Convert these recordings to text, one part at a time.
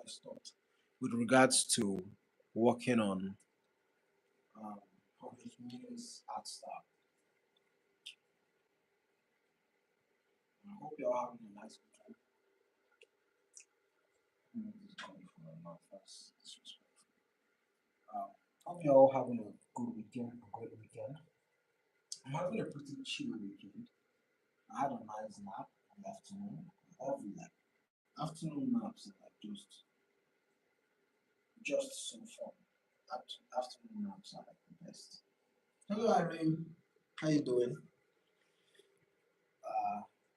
I stopped with regards to working on Jorge Jiménez art style. I hope you're having a nice weekend. This is coming from my mouth. That's disrespectful. Hope you're all having a good weekend, a great weekend. I'm having a pretty chill weekend. I had a nice nap in the afternoon. I love like afternoon naps are like just so fun. Afternoon naps are like the best. Hello Irene, how you doing?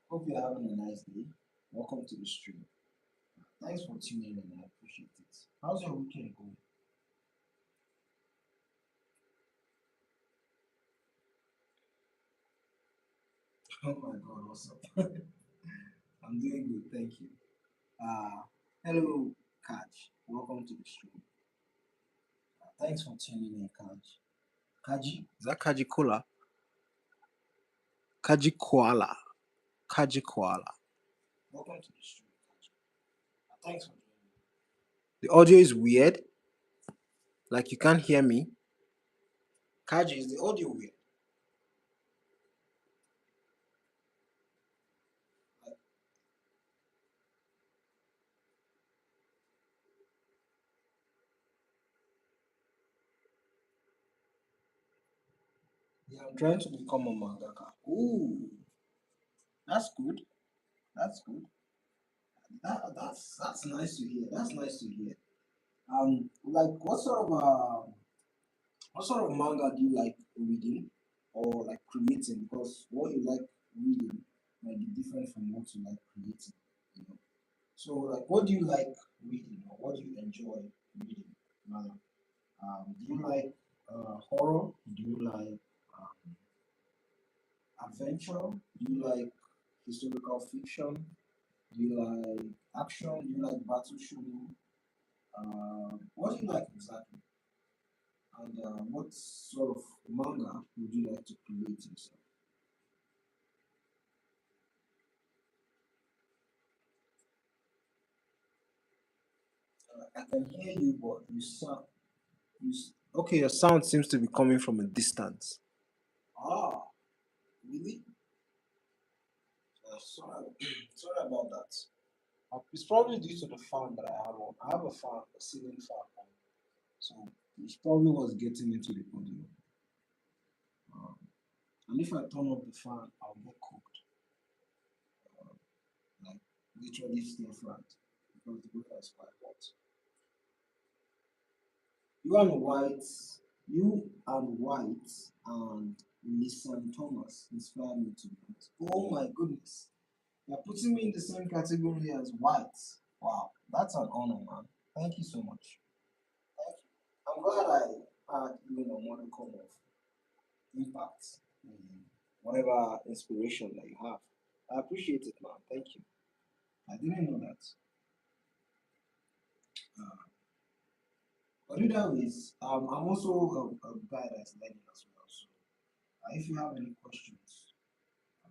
Hope you're having a nice day. Welcome to the stream. Thanks for tuning in. I appreciate it. How's your weekend going? Oh my God, what's up? I'm doing good, thank you. Uh, Hello, Kaj. Welcome to the stream. Thanks for tuning in, Kaj. Kaji? Is that Kaji Kola? Kaji Koala. Kaji Koala. Welcome to the stream, Kaji. Thanks for joining. The audio is weird. Like you can't hear me. Kaji, is the audio weird? Yeah, I'm trying to become a mangaka. Ooh, that's good. That's good. That's nice to hear. That's nice to hear. Like what sort of manga do you like reading or like creating? Because what you like reading might be different from what you like creating. You know. So like, what do you like reading or what do you enjoy reading? Rather, do you like horror? Do you like adventure? Do you like historical fiction? Do you like action? Do you like battle shooting? What do you like exactly? And what sort of manga would you like to create yourself? I can hear you, but you sound. Okay, your sound seems to be coming from a distance. Ah, really? Sorry, sorry about that. It's probably due to the fan that I have on. I have a fan, a ceiling fan on, so it probably was getting into the audio. Um, and if I turn off the fan, I'll get cooked. Like literally stay flat because the weather is quite hot. You and White, you and White and Nissan Thomas inspire me to write. Oh my goodness. You're putting me in the same category as White. Wow, that's an honor, man. Thank you so much. Thank you. I'm glad I had even a modicum of impact in whatever inspiration that you have. I appreciate it, man. Thank you. I didn't know that. Uh, but either ways, I'm also a guy that's learning as well. So if you have any questions,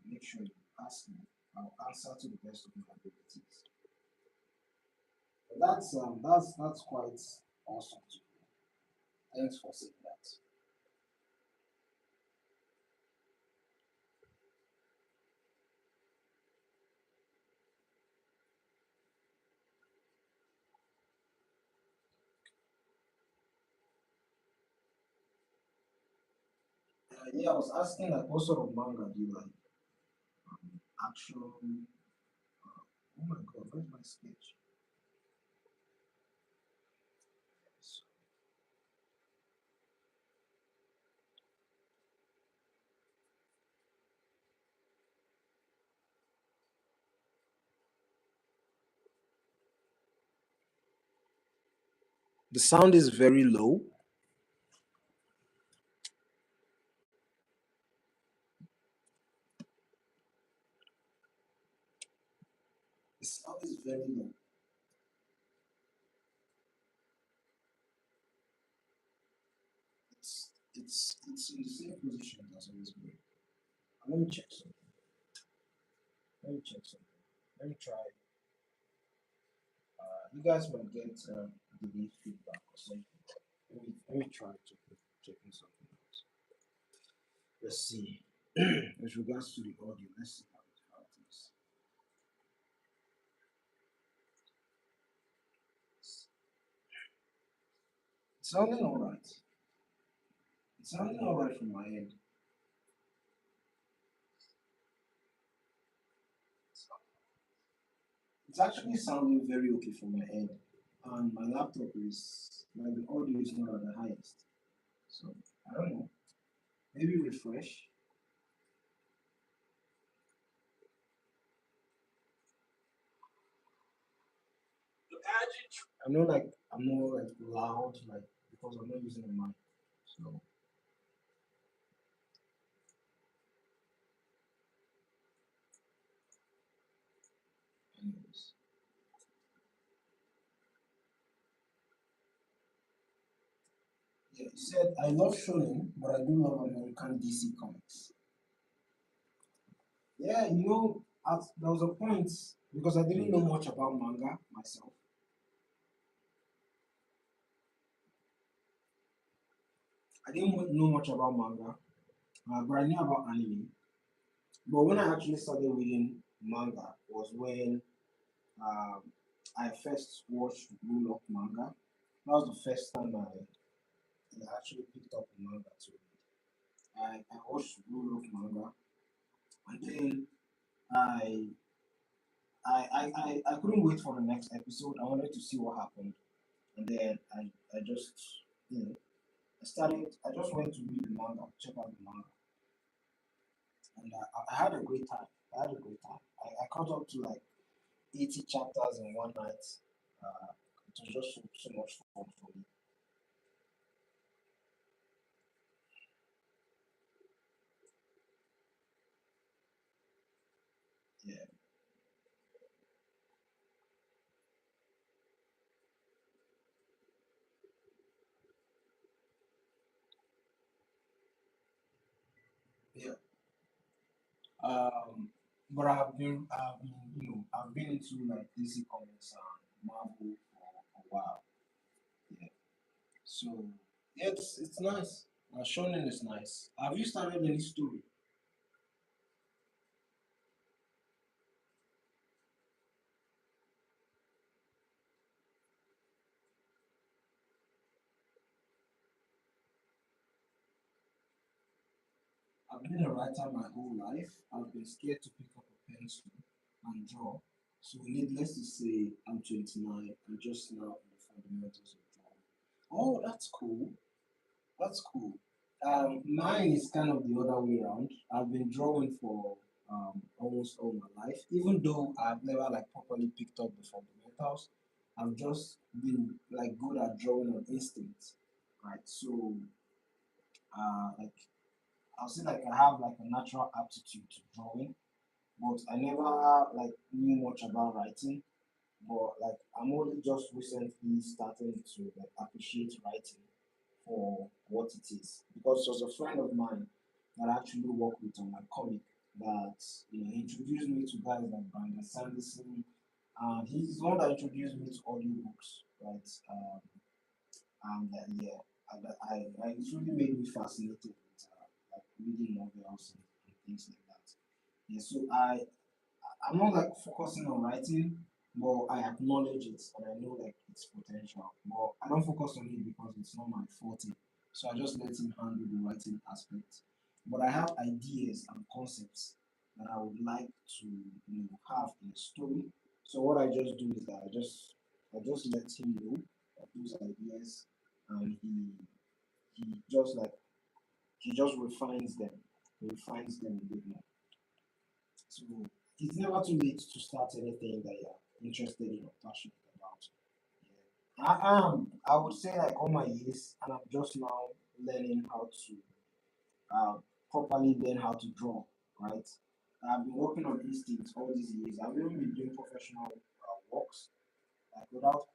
make sure you ask me. I'll answer to the best of my abilities. But that's quite awesome to hear. Thanks for saying that. Yeah, I was asking like what sort of manga do you like? Action. Oh my god, where's my sketch? The sound is very low. The sound is very low. It's in the same position as always been. Let me check something. Let me check something. Let me try You guys might get delayed feedback or something. Let me try to checking something else. Let's see. With regards to the audio, let's see how it is. It's sounding alright. It's sounding alright from my end. It's actually sounding very okay from my end. And my laptop is like the audio is not at the highest. So I don't know. Maybe refresh. I'm not like loud like because I'm not using a mic. So anyways. Yeah, you said I love shonen, but I do love American DC comics. Yeah, there was a point because I didn't know much about manga myself. I didn't know much about manga, but I knew about anime. But when I actually started reading manga was when um, I first watched Rule of Manga. That was the first time I actually picked up a manga to read. I watched Rule of Manga, and then I, I couldn't wait for the next episode. I wanted to see what happened, and then I just you know I just went to read the manga, check out the manga, and I had a great time. I had a great time. I caught up to like 80 chapters in one night. It was just so much fun for me. Yeah, yeah. Um, but I've been into like DC Comics and Marvel for a while. Yeah. So yeah, it's nice. Shonen is nice. Have you started any story? I've been a writer my whole life. I've been scared to pick up a pencil and draw. So needless to say, I'm 29. I'm just now in the fundamentals of drawing. Oh, that's cool. That's cool. Mine is kind of the other way around. I've been drawing for almost all my life, even though I've never like properly picked up the fundamentals. I've just been like good at drawing on instinct, right? So, like I'll say like I have like a natural aptitude to drawing, but I never like knew much about writing. But like I'm only just recently starting to like appreciate writing for what it is because there was a friend of mine that I actually worked with on my comic that introduced me to guys like Brandon Sanderson, and he's the one that introduced me to audiobooks, right? And yeah, it really made me fascinated with like reading novels and things like that. Yeah, so I'm not like focusing on writing, but I acknowledge it and I know like its potential. But I don't focus on it because it's not my forte. So I just let him handle the writing aspect. But I have ideas and concepts that I would like to have in a story. So what I just do is that I just let him know of those ideas, and he just like he just refines them. He refines them a bit more. So it's never too late to start anything that you're interested in or passionate about. Yeah. I would say like all my years, and I'm just now learning how to uh, properly learn how to draw. Right. I've been working on instincts all these years. I've even been doing professional works like without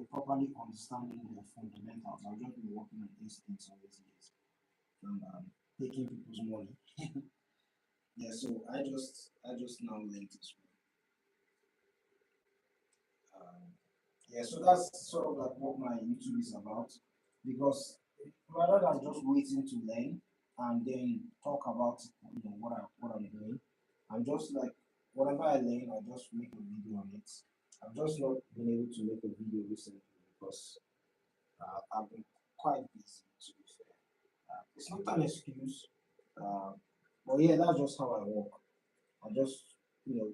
properly understanding the fundamentals. I've just been working on instincts all these years and taking people's money. Yeah, so I just now learned this one. Yeah, so that's sort of like what my YouTube is about. Because rather than just waiting to learn and then talk about what I'm doing, I'm just like whatever I learn, I just make a video on it. I've just not been able to make a video recently because I've been quite busy, to be fair. It's not an excuse, uh, but yeah, that's just how I work. I just, you know,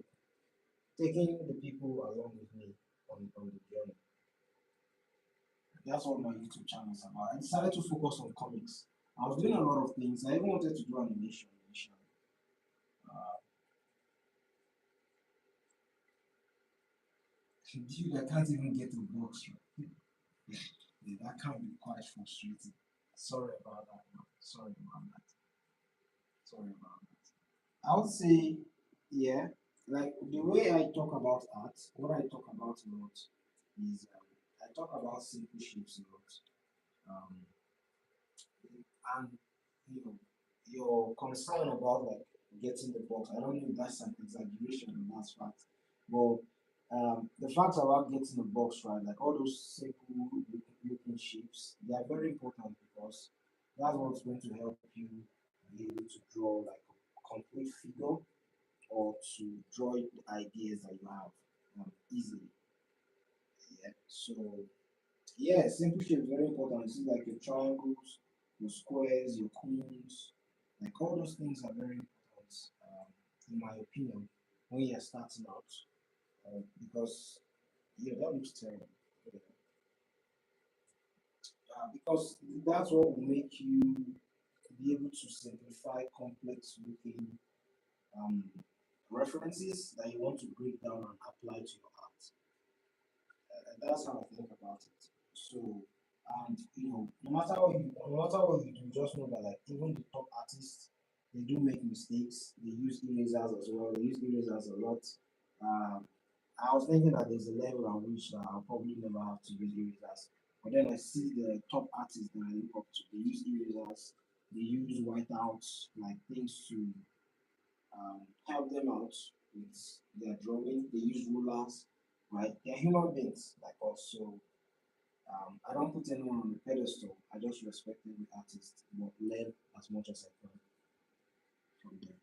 taking the people along with me on the journey. That's what my YouTube channel is about. I decided to focus on comics. I was doing a lot of things. I even wanted to do animation initially. Uh, Dude, I can't even get a box right. Yeah, that can be quite frustrating. Sorry about that, man. Sorry about that. Sorry about that. I would say, yeah, like the way I talk about art, what I talk about a lot is I talk about simple shapes a lot. Um, and you know, your concern about like getting the box, I don't know if that's an exaggeration or that's fact, but the facts about getting the box right, like all those simple looking shapes, they are very important because that's what's going to help you be able to draw like a complete figure or to draw the ideas that you have easily. Yeah. So yeah, simple shape is very important. You see, like your triangles, your squares, your cones, like all those things are very important, in my opinion, when you're starting out, because yeah, that looks terrible. Yeah. Because that's what will make you be able to simplify complex looking um, references that you want to break down and apply to your art. That's how I think about it. So, and no matter what you do, just know that like even the top artists, they do make mistakes. They use erasers as well. They use erasers a lot. Um, I was thinking that there's a level at which I'll probably never have to use erasers. But then I see the top artists that I look up to. They use erasers. They use whiteouts, like things to help them out with their drawing. They use rulers, right? They're human beings like us. So I don't put anyone on a pedestal. I just respect every artist, but learn as much as I can from them.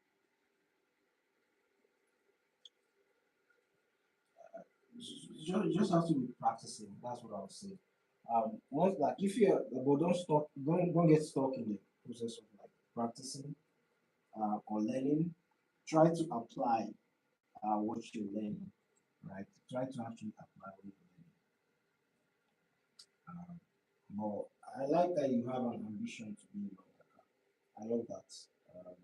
You just have to be practicing. That's what I would say. Once like if you're, but don't get stuck in the process of like practicing or learning. Try to apply what you're learning, right? Try to actually apply what you're learning. Um, but I like that you have an ambition to be a mangaka. I love that. Um,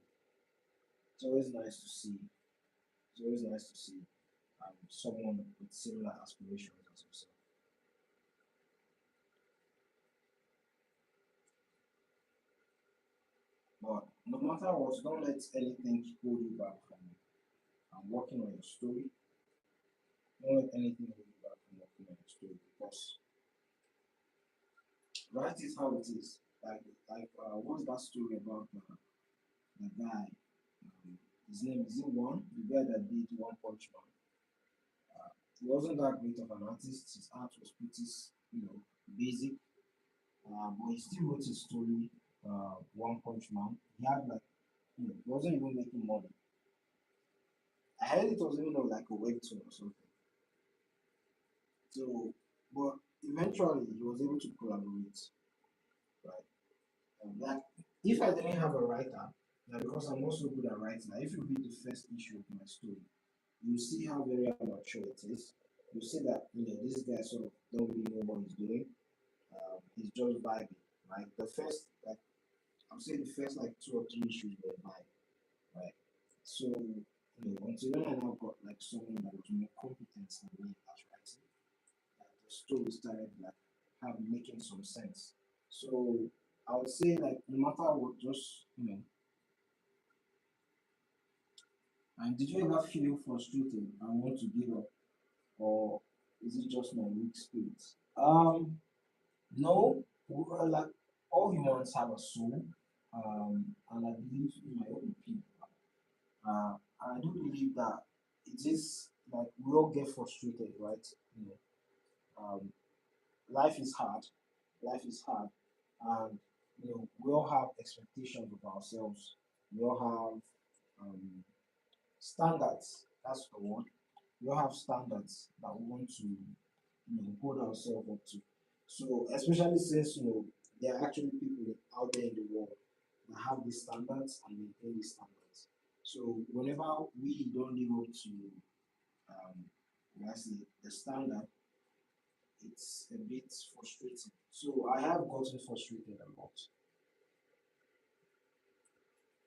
it's always nice to see. It's always nice to see someone with similar aspirations as yourself. But no matter what, don't let anything hold you back from working on your story. Don't let anything hold you back from working on your story because right is how it is. What's that story about the guy? His name is it one? The guy that did One Punch Man. He wasn't that great of an artist. His art was pretty, basic. But he still wrote his story, One Punch Man. He had like, he wasn't even making money. I heard it was even on like a webtoon or something. So, but eventually he was able to collaborate, right? Like, if I didn't have a writer, because I'm also good at writing, like, if you read the first issue of my story, you see how very amateur it is. You see that this guy sort of don't really know what he's doing. He's just vibing, right? The first, like, I'm saying the first like 2 or 3 issues were mine, right? So, until when I now got like someone that was more competent than me as writing, the story started like have making some sense. So I would say like no matter what, just and did you ever feel frustrated and want to give up, or is it just my weak spirit? Um, no, like all humans have a soul, and I believe in my own opinion. I do believe that it is like we all get frustrated, right? You know, um, life is hard. Life is hard, and we all have expectations of ourselves. We all have standards. That's the one. We all have standards that we want to hold ourselves up to. So especially since there are actually people out there in the world that have these standards and maintain these standards. So whenever we don't live up to let's say the standard, it's a bit frustrating. So I have gotten frustrated a lot.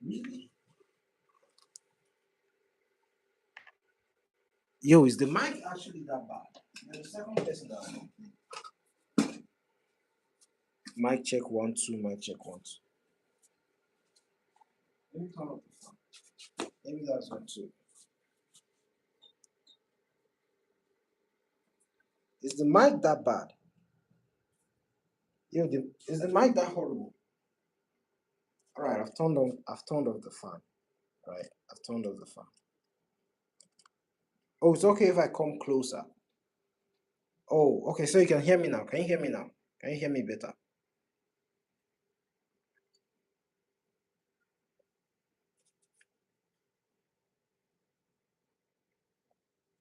Really? Yo, is the mic actually that bad? You're the second person that mic check one two, mic check one two. Let me turn up the phone. Maybe that's one two. Is the mic that bad? Yo, is the mic that horrible? All right, I've turned off the fan. All right, I've turned off the fan. Oh, it's okay if I come closer. Oh, okay, so you can hear me now. Can you hear me now? Can you hear me better?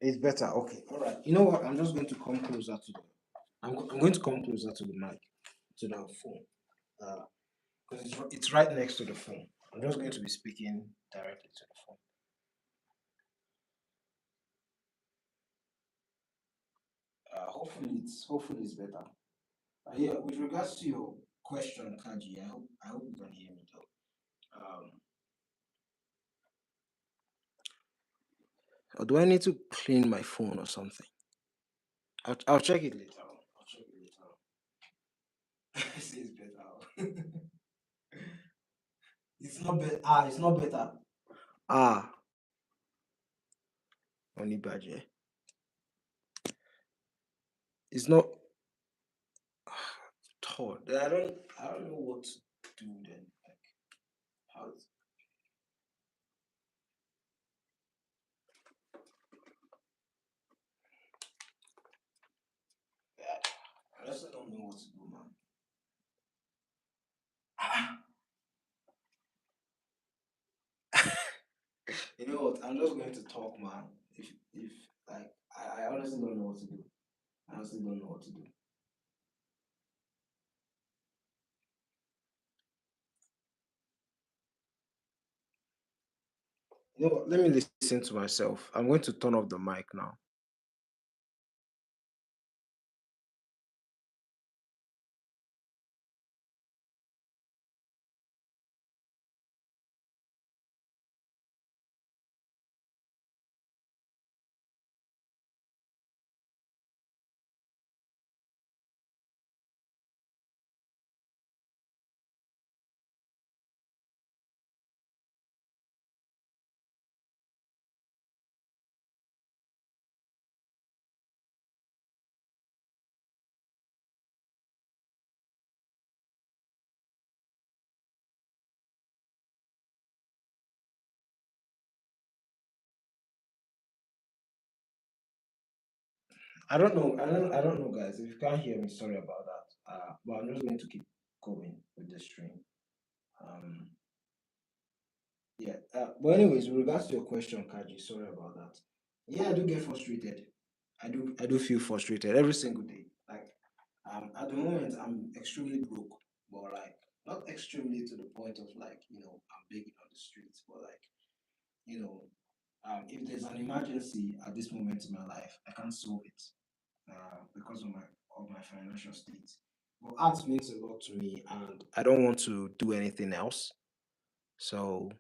It's better. Okay. All right. You know what? I'm just going to come closer to the. I'm going to come closer to the mic, to the phone, because it's right next to the phone. I'm just going to be speaking directly to the phone. Hopefully it's better. Yeah. With regards to your question, Kaji, I hope you can hear me though. Or do I need to clean my phone or something? I'll check it later on. I'll check it later on. See, it's better. It's not better. It's not better. Ah, only budget. It's not tall. Then I don't know what to do then. Like how I just don't know what to do, man. You know what? I'm just going to talk, man. If like I honestly don't know what to do. I honestly don't know what to do. You know what? Let me listen to myself. I'm going to turn off the mic now. I don't know. I don't know, guys. If you can't hear me, sorry about that. But I'm just going to keep going with the stream. Um, yeah. But anyways, with regards to your question, Kaji, sorry about that. Yeah, I do get frustrated. I do feel frustrated every single day. Like, at the moment, I'm extremely broke, but like not extremely to the point of like I'm begging on the streets, but like you know, if there's an emergency at this moment in my life, I can't solve it because of my financial state. But art means a lot to me, and I don't want to do anything else. So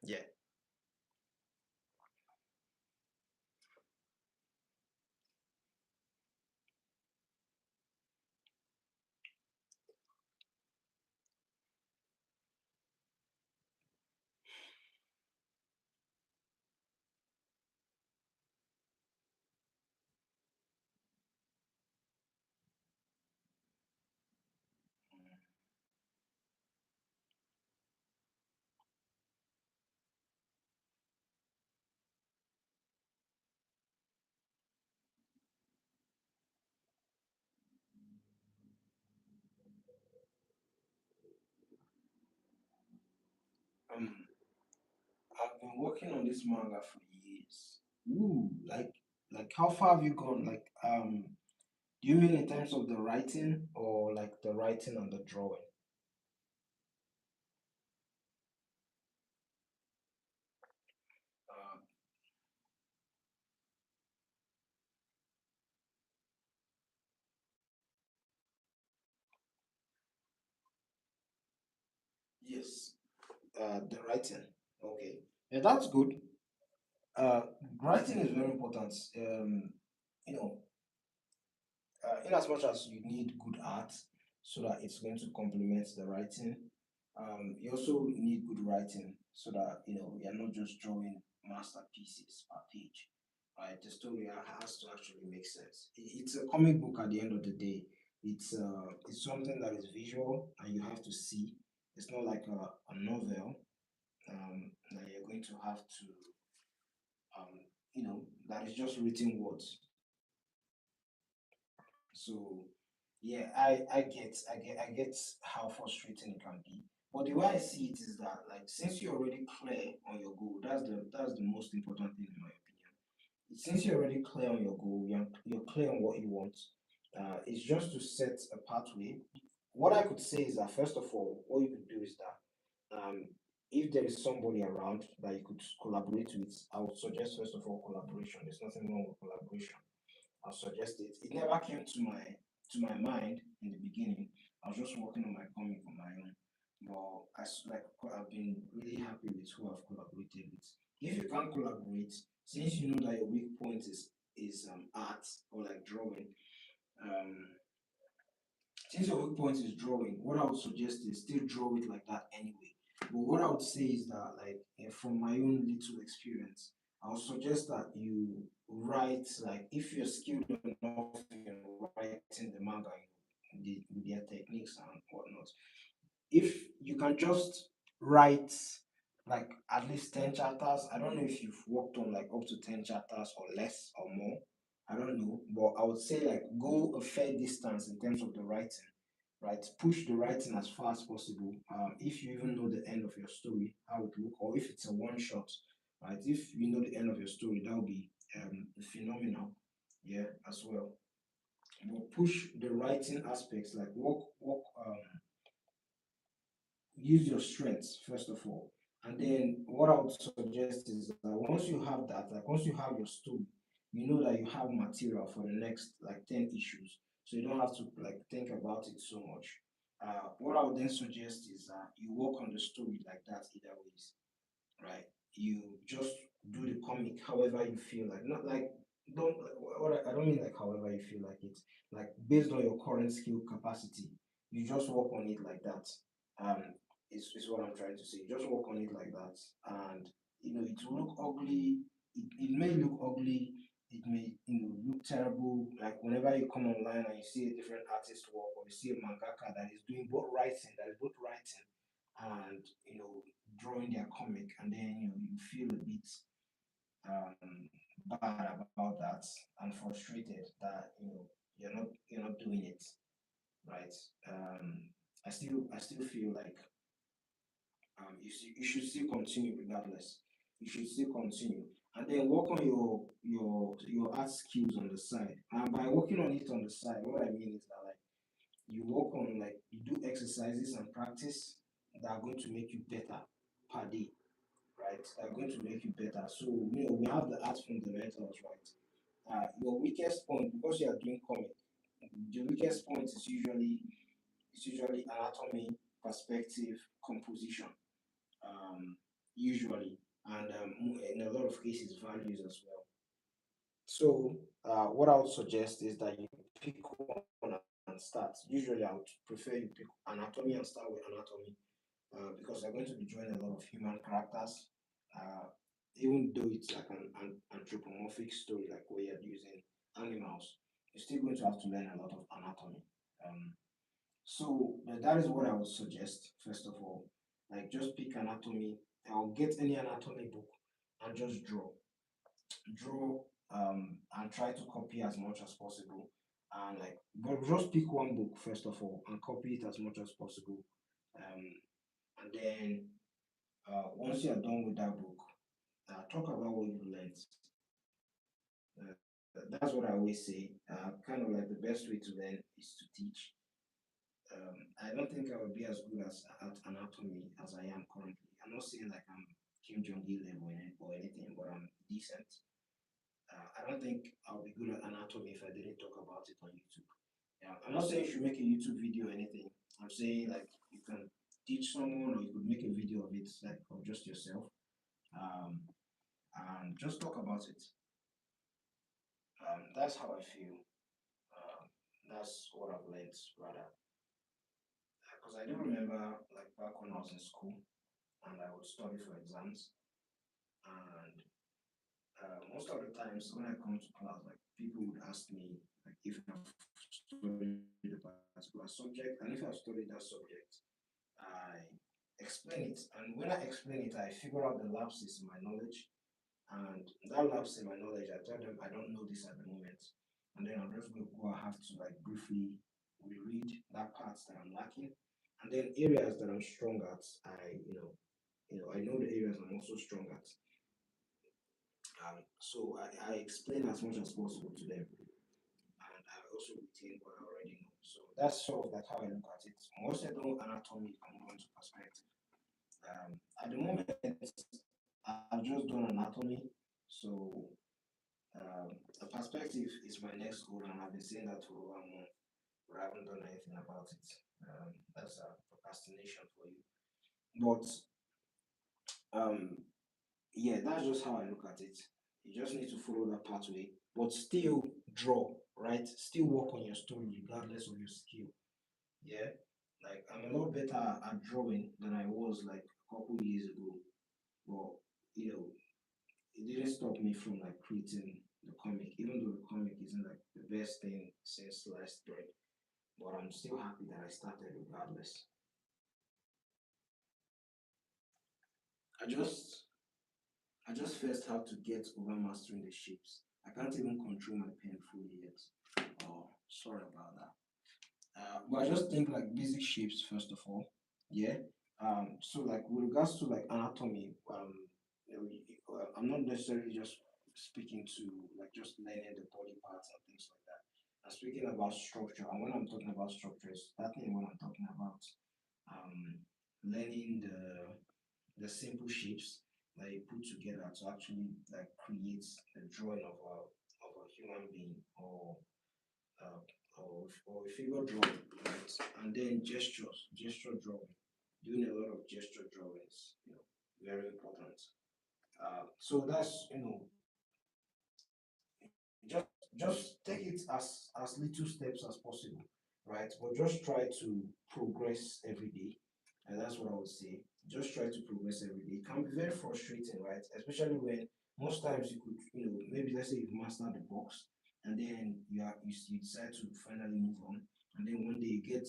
yeah. Um, I've been working on this manga for years. Ooh, like how far have you gone? Do you mean in terms of the writing or like the writing and the drawing? Uh, yes. The writing. Okay. Yeah, that's good. Uh, Writing is very important. You know, in as much as you need good art so that it's going to complement the writing, you also need good writing so that you're not just drawing masterpieces per page. Right, the story has to actually make sense. It's a comic book at the end of the day. It's something that is visual and you have to see. It's not like a novel that you're going to have to um, that is just written words. So yeah, I get how frustrating it can be. But the way I see it is that like since you're already clear on your goal, that's the most important thing in my opinion. Since you're already clear on your goal, you're clear on what you want. It's just to set a pathway. What I could say is that first of all, what you could do is that if there is somebody around that you could collaborate with, I would suggest first of all collaboration. There's nothing wrong with collaboration. I suggested. It never came to my mind in the beginning. I was just working on my comic on my own. But I've been really happy with who I've collaborated with. If you can't collaborate, since you know that your weak point is art or like drawing, um, since your weak point is drawing, what I would suggest is still draw it like that anyway. But what I would say is that, like, from my own little experience, I would suggest that you write, like, if you're skilled enough in writing the manga, with their techniques and whatnot, if you can just write like at least 10 chapters. I don't know if you've worked on like up to 10 chapters or less or more. I don't know, but I would say like go a fair distance in terms of the writing, right? Push the writing as far as possible. If you even know the end of your story, how it look, or if it's a one shot, right? If you know the end of your story, that would be phenomenal, yeah, as well. But push the writing aspects, like work use your strengths first of all, and then what I would suggest is that once you have that, like once you have your story, you know that you have material for the next like 10 issues, so you don't have to like think about it so much. What I would then suggest is that you work on the story like that either ways, right? You just do the comic however you feel like, not like don't what I don't mean like however you feel like it, like based on your current skill capacity, you just work on it like that. Is what I'm trying to say. Just work on it like that, and it will look ugly. It may look ugly. It may look terrible. Like whenever you come online and you see a different artist work, or you see a mangaka that is doing both writing, that is both writing and drawing their comic, and then you feel a bit bad about that and frustrated that you're not doing it right. I still feel like you should still continue regardless. You should still continue and then work on your art skills on the side. And by working on it on the side, what I mean is that like you work on, like, you do exercises and practice that are going to make you better per day, right? That are going to make you better. So we have the art fundamentals, right? Your weakest point, because you are doing comic, the weakest point is usually anatomy, perspective, composition, usually, and in a lot of cases, values as well. So, what I would suggest is that you pick one and start. Usually, I would prefer you pick anatomy and start with anatomy, because they're going to be drawing a lot of human characters. Uh, Even though it's like an anthropomorphic story, like where you're using animals, you're still going to have to learn a lot of anatomy. So that is what I would suggest, first of all. Like, just pick anatomy, or get any anatomy book and just draw, and try to copy as much as possible, and like, but just pick one book first of all and copy it as much as possible, um and then Once you are done with that book, talk about what you learned. That's what I always say. Kind of like the best way to learn is to teach. I don't think I will be as good as at anatomy as I am currently. I'm not saying like I'm Kim Jong Il level or anything, but I'm decent. I don't think I'll be good at anatomy if I didn't talk about it on YouTube. Yeah, I'm not saying you should make a YouTube video or anything. I'm saying like you can teach someone or you could make a video of it, like of just yourself, um, and just talk about it. That's how I feel. That's what I've learned rather. Because I do remember like back when I was in school and I would study for exams, and most of the times when I come to class, like people would ask me like if I've studied a particular subject, and if I've studied that subject, I explain it. And when I explain it, I figure out the lapses in my knowledge. And that lapse in my knowledge, I tell them I don't know this at the moment. And then I'm just going to go, I have to like briefly reread that part that I'm lacking. And then areas that I'm strong at, I know the areas I'm also strong at. So I explain as much as possible to them, and I also retain what I already know. So that's sort of like how I look at it. Once I know anatomy, I move on to perspective. At the moment, I've just done anatomy, so the perspective is my next goal, and I've been saying that for over a month, but I haven't done anything about it. That's a procrastination for you. But um, yeah, that's just how I look at it. You just need to follow that pathway, but still draw, right? Still work on your story regardless of your skill. Yeah, like I'm a lot better at drawing than I was like a couple years ago. But you know, it didn't stop me from like creating the comic, even though the comic isn't like the best thing since sliced bread. But I'm still happy that I started regardless. I just I just first have to get over mastering the shapes. I can't even control my pen fully yet. Oh, sorry about that. But I just think like basic shapes first of all. Yeah. So like with regards to like anatomy, I'm not necessarily just speaking to like just learning the body parts and things like that. I'm speaking about structure, and when I'm talking about structure, it's that thing when I'm talking about um learning the simple shapes that you put together to actually like create a drawing of a human being uh, or a figure drawing, right? And then gesture drawing, doing a lot of gesture drawings, very important. So that's just just take it as little steps as possible, right? But just try to progress every day, and that's what I would say. Just try to progress every day. It can be very frustrating, right? Especially when most times you could, maybe let's say you've mastered the box, and then you decide to finally move on, and then one day you get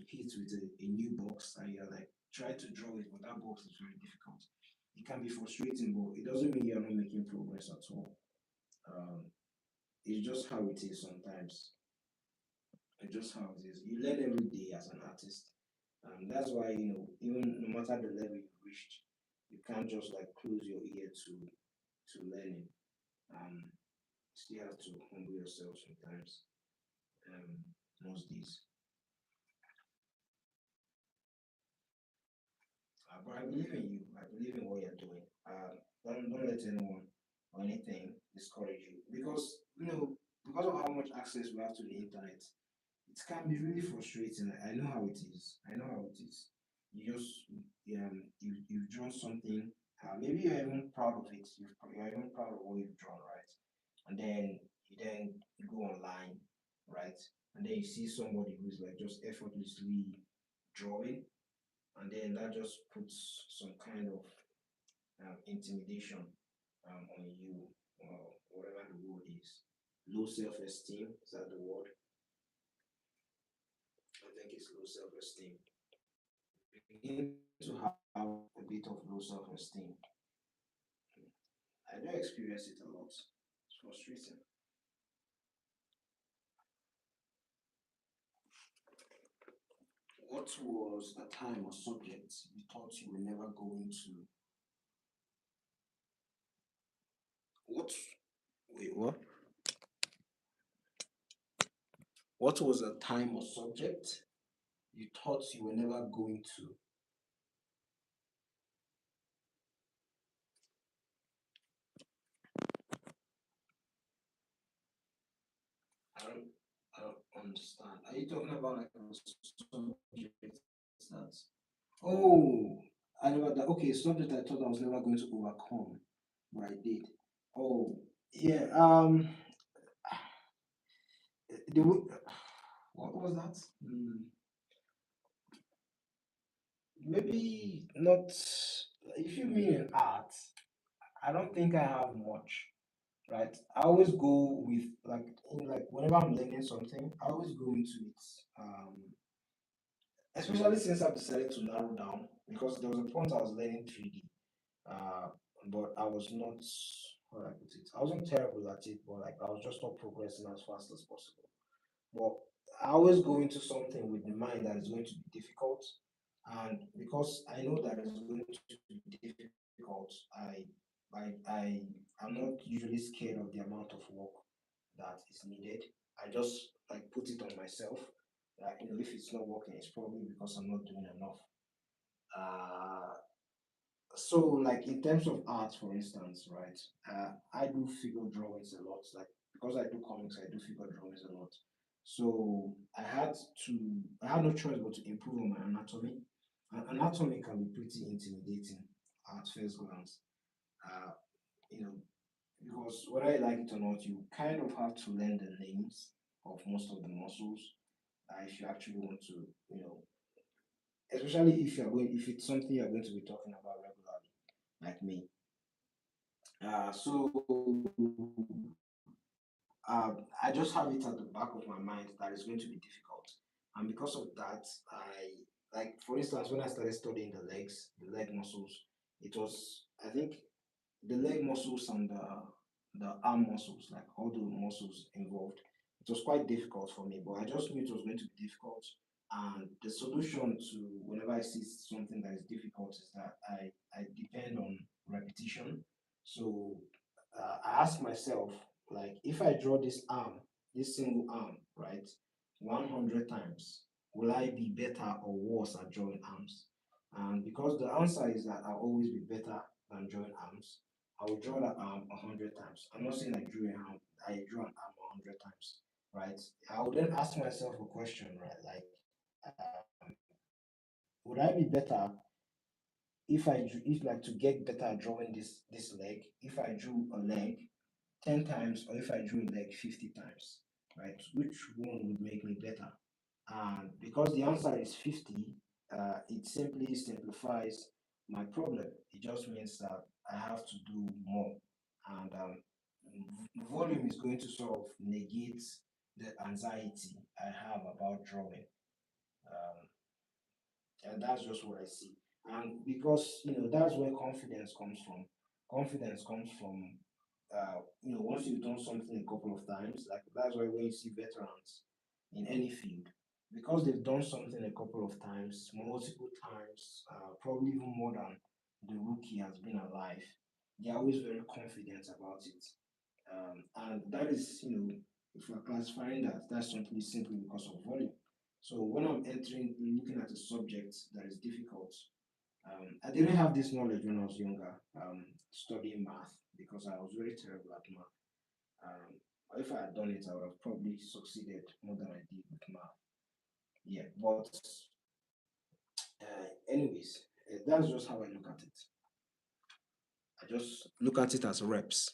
hit with a new box, and you're like try to draw it, but that box is very difficult. It can be frustrating, but it doesn't mean you're not making progress at all. Um, it's just how it is sometimes. It's just how it is. You learn every day as an artist. That's why, even no matter the level you've reached, you can't just like close your ear to learning. Um, you still have to humble yourself sometimes. Most days. But I believe in you. I believe in what you're doing. Don't let anyone or anything discourage you because because of how much access we have to the internet, it can be really frustrating. I know how it is. I know how it is. You just you've drawn something. Maybe you're even proud of it. You're even proud of what you've drawn, right? And then you go online, right? And then you see somebody who's like just effortlessly drawing, and then that just puts some kind of intimidation on you, whatever the word is. Low self-esteem, is that the word? I think it's low self-esteem. Begin to have a bit of low self-esteem. I do experience it a lot. It's frustrating. What was a time or subject you thought you were never going to? What? Wait, what? What was a time or subject you thought you were never going to? I don't, I don't understand. Are you talking about like a subject that's oh, I never that okay, subject I thought I was never going to overcome, but I did. Oh, yeah. The, what was that? Maybe not. If you mean in art, I don't think I have much. Right? I always go with like whenever I'm learning something, I always go into it. Especially since I've decided to narrow down because there was a point I was learning 3D, uh, but I was not. How do I put it? I wasn't terrible at it, but like I was just not progressing as fast as possible. But I always go into something with the mind that is going to be difficult, and because I know that it's going to be difficult, I am not usually scared of the amount of work that is needed. I just like put it on myself that if it's not working, it's probably because I'm not doing enough. Uh, so like in terms of art, for instance, right? I do figure drawings a lot. Like because I do comics, I do figure drawings a lot. So I had no choice but to improve on my anatomy. And anatomy can be pretty intimidating at first glance. Uh, you know, because whether you like it or not, you kind of have to learn the names of most of the muscles if you actually want to, especially if it's something you're going to be talking about regularly, like me. So I just have it at the back of my mind that it's going to be difficult, and because of that, I like for instance when I started studying the leg muscles, it was I think the leg muscles and the arm muscles, like all the muscles involved, it was quite difficult for me. But I just knew it was going to be difficult, and the solution to whenever I see something that is difficult is that I depend on repetition. So I ask myself, like, if I draw this arm, this single arm, right, 100 times, will I be better or worse at drawing arms? And because the answer is that I'll always be better than drawing arms, I will draw that arm 100 times. I'm not saying I drew an arm 100 times, right? I would then ask myself a question, right? Like, would I be better if like to get better at drawing this leg, if I drew a leg 10 times or if I drew a leg 50 times, right? Which one would make me better? And because the answer is 50, it simply simplifies my problem. It just means that I have to do more. And volume is going to sort of negate the anxiety I have about drawing. Um, and that's just what I see. And because that's where confidence comes from. Confidence comes from once you've done something a couple of times, like that's why when you see veterans in any field, because they've done something a couple of times, multiple times, probably even more than the rookie has been alive, they're always very confident about it. And that is, if we're classifying that, that's simply because of volume. So when I'm looking at a subject that is difficult, I didn't have this knowledge when I was younger, studying math, because I was very terrible at math. If I had done it, I would have probably succeeded more than I did with math. Yeah, but anyways, that's just how I look at it. I just look at it as reps.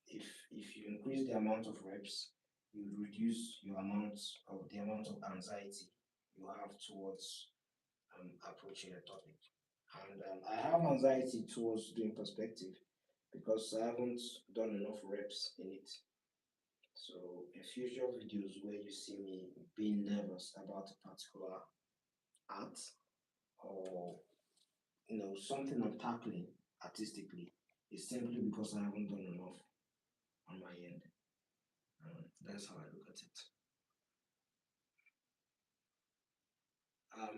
If you increase the amount of reps, you reduce the amount of anxiety you have towards approaching a topic. And I have anxiety towards doing perspective because I haven't done enough reps in it. So in future videos where you see me being nervous about a particular art or something I'm tackling artistically, it's simply because I haven't done enough on my end. That's how I look at it.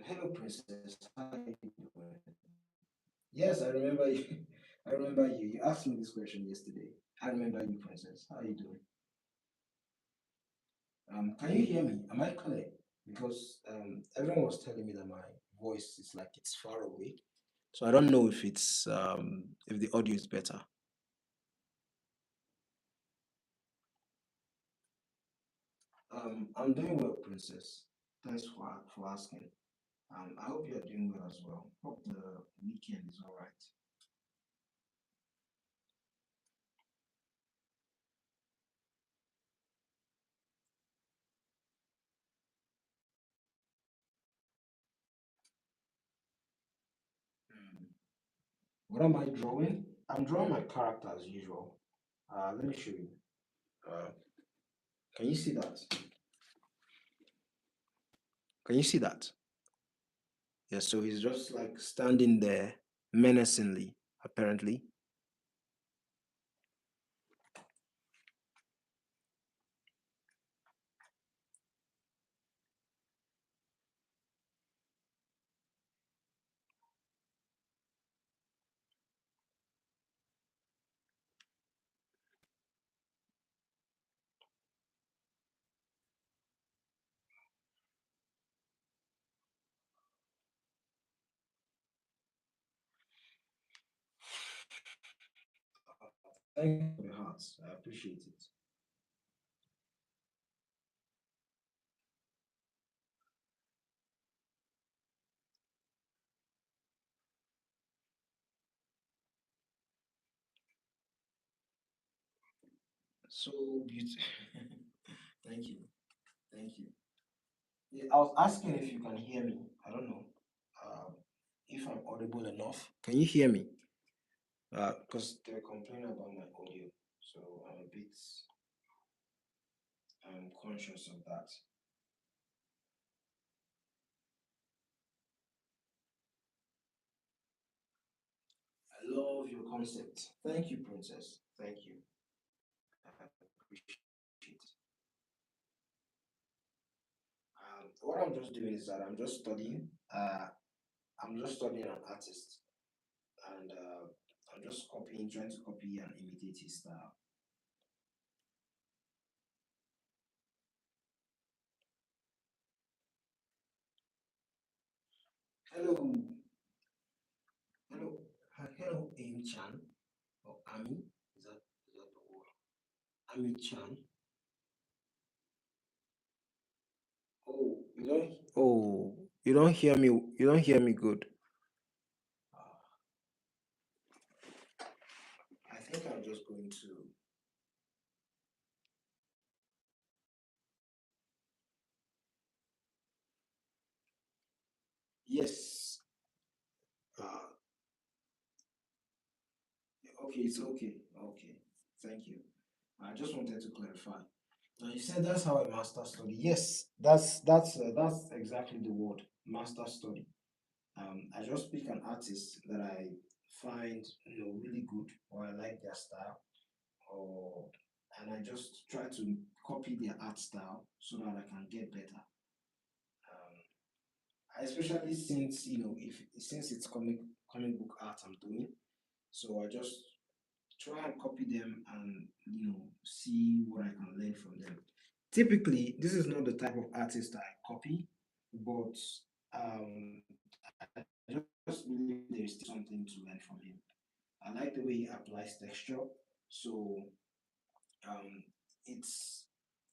Hello, Princess. How are you doing? Yes, I remember you. I remember you. You asked me this question yesterday. I remember you, Princess. How are you doing? Can you hear me? Am I clear? Because everyone was telling me that my voice is like it's far away. So I don't know if it's if the audio is better. I'm doing well, Princess. Thanks for asking. I hope you're doing well as well. Hope the weekend is all right. Hmm. What am I drawing? I'm drawing my character as usual. Let me show you. Uh, can you see that? Can you see that? Yeah, so he's just like standing there menacingly, apparently. Thank you for the hearts. I appreciate it. So beautiful. Thank you. Thank you. Yeah, I was asking if you can hear me. I don't know if I'm audible enough. Can you hear me? Because they're complaining about my audio. So I'm a bit conscious of that. I love your concept. Thank you, Princess. Thank you. I appreciate it. What I'm just doing is that I'm just studying an artist, and I'm just trying to copy and imitate his style. Hello, hello, hello, Amy Chan or Ami. Is that the word? Ami Chan. Oh, you don't. Oh, you don't hear me. You don't hear me good. Uh, I think I'm just going to. Yes. Uh, okay, it's okay. Okay. Thank you. I just wanted to clarify. Now you said that's how a master study. Yes, that's exactly the word, master study. I just pick an artist that I find really good, or I like their style, or and I just try to copy their art style so that I can get better. Especially since if since it's comic book art I'm doing, so I just try and copy them and see what I can learn from them. Typically, this is not the type of artist I copy, but um, I just believe there is still something to learn from him. I like the way he applies texture, so um, it's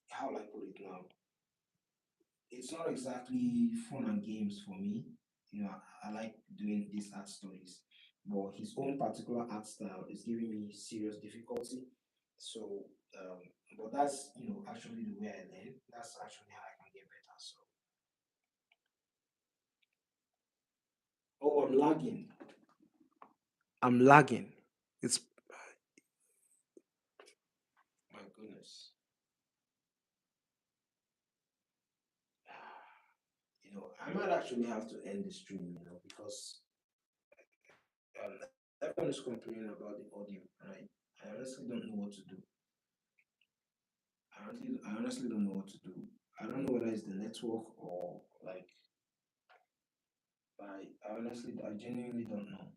how will I put it now? It's not exactly fun and games for me. I like doing these art stories, but his own particular art style is giving me serious difficulty. So, but that's actually the way I learn. That's actually how I can get better. So, oh, I'm lagging. I'm lagging. It's my goodness. I might actually have to end the stream, because um, everyone is complaining about the audio, and I honestly don't know what to do. I honestly don't know what to do. I don't know whether it's the network or like I honestly, I genuinely don't know.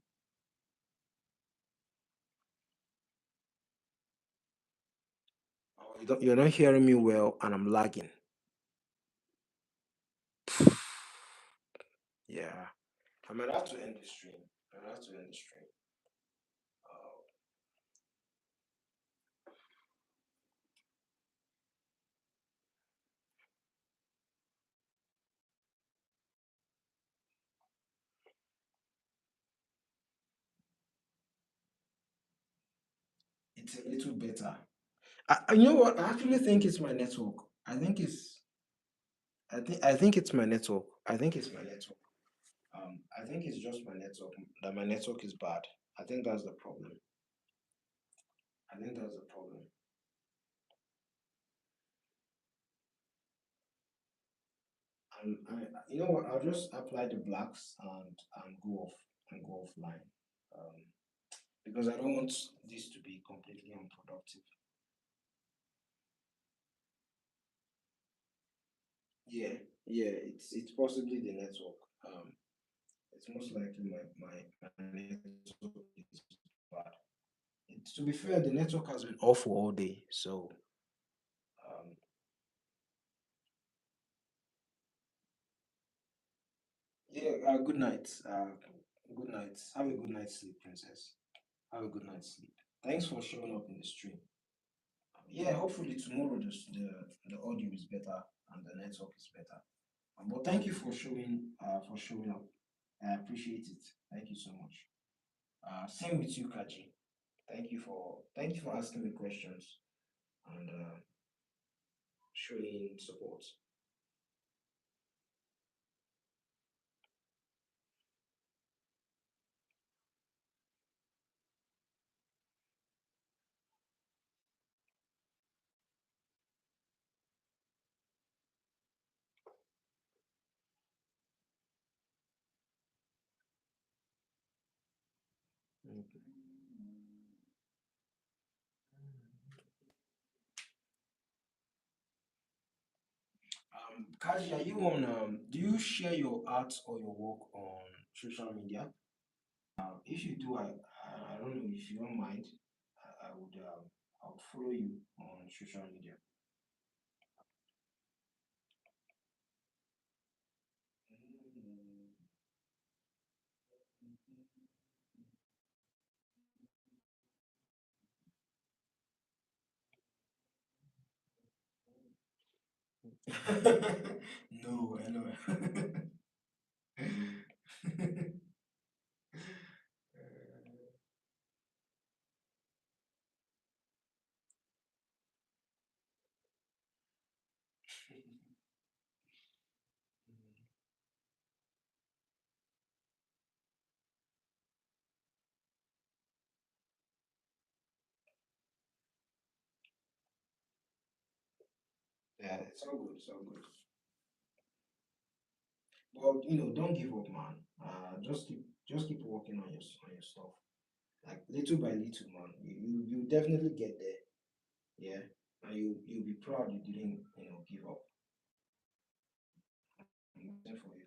Oh, you're not hearing me well, and I'm lagging. Yeah, I might have to end the stream. I might have to end the stream. Uh, it's a little better. You know what? I actually think it's my network. I think it's. I think it's my network. I think it's my network. I think it's just my network. That my network is bad. I think that's the problem. I think that's the problem. You know what? I'll just apply the blacks and go offline. Um, because I don't want this to be completely unproductive. Yeah, yeah, it's possibly the network. It's most likely my network is bad. To be fair, the network has been awful all day. So um, yeah, good night. Good night. Have a good night's sleep, princess. Have a good night's sleep. Thanks for showing up in the stream. Yeah, hopefully tomorrow the audio is better and the network is better. But thank you for showing up. I appreciate it. Thank you so much. Same with you, Kaji. Thank you for asking the questions and showing support. Kaji, are you on? Do you share your art or your work on social media? If you do, I don't know if you don't mind. I would follow you on social media. No, I know. Yeah, it's all good. It's all good. But don't give up, man. Just keep working on your stuff. Like little by little, man. You definitely get there. Yeah, and you'll be proud you didn't give up. I'm rooting for you.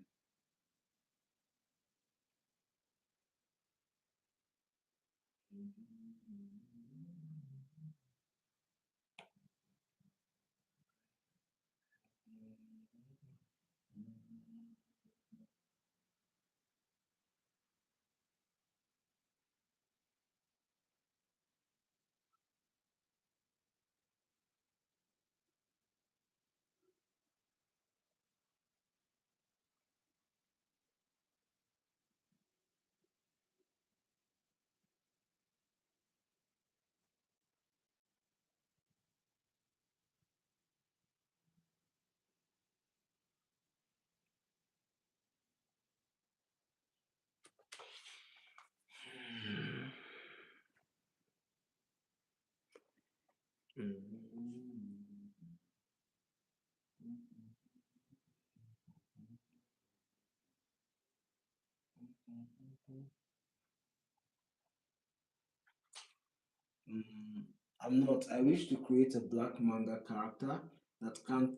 Mm, I'm not. I wish to create a black manga character that can't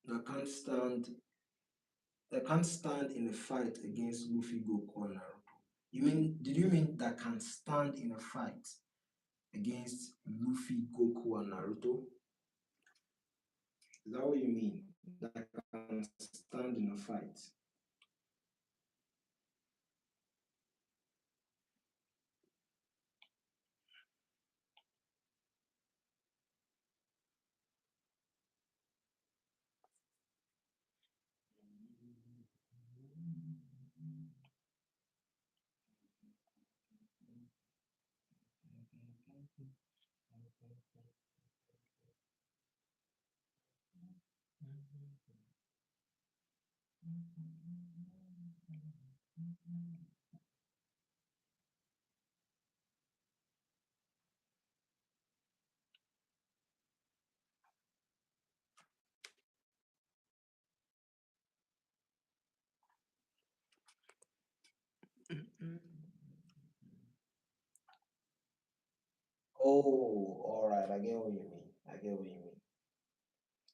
that can't stand that can't stand in a fight against Luffy, Goku, and Naruto. Did you mean that can stand in a fight against Luffy, Goku, and Naruto? Is that what you mean? That can stand in a fight? Oh, all right. I get what you mean. I get what you mean.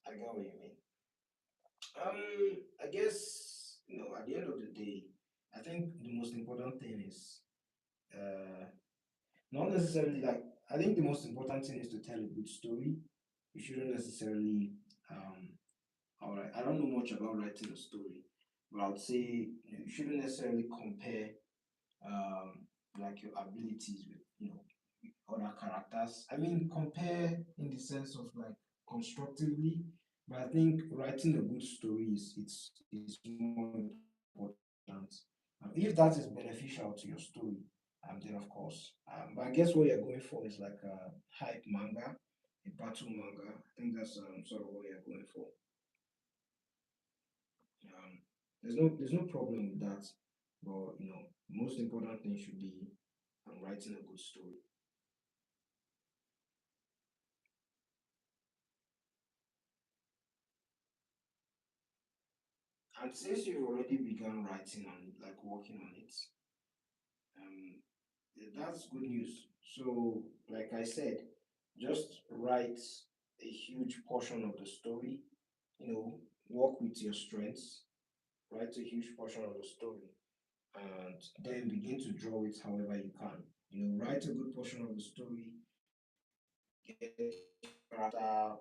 I get what you mean. I guess at the end of the day, I think the most important thing is uh, not necessarily like I think the most important thing is to tell a good story. You shouldn't necessarily all right. I don't know much about writing a story, but I would say you shouldn't necessarily compare like your abilities with other characters. I mean, compare in the sense of like constructively, but I think writing a good story is more important. If that is beneficial to your story, then of course. But I guess what you're going for is like a hype manga, a battle manga. I think that's sort of what you're going for. Um, there's no problem with that, but most important thing should be writing a good story. And since you've already begun writing on it, like working on it, um, that's good news. So, like I said, just write a huge portion of the story. Work with your strengths. Write a huge portion of the story, and then begin to draw it however you can. Write a good portion of the story, get character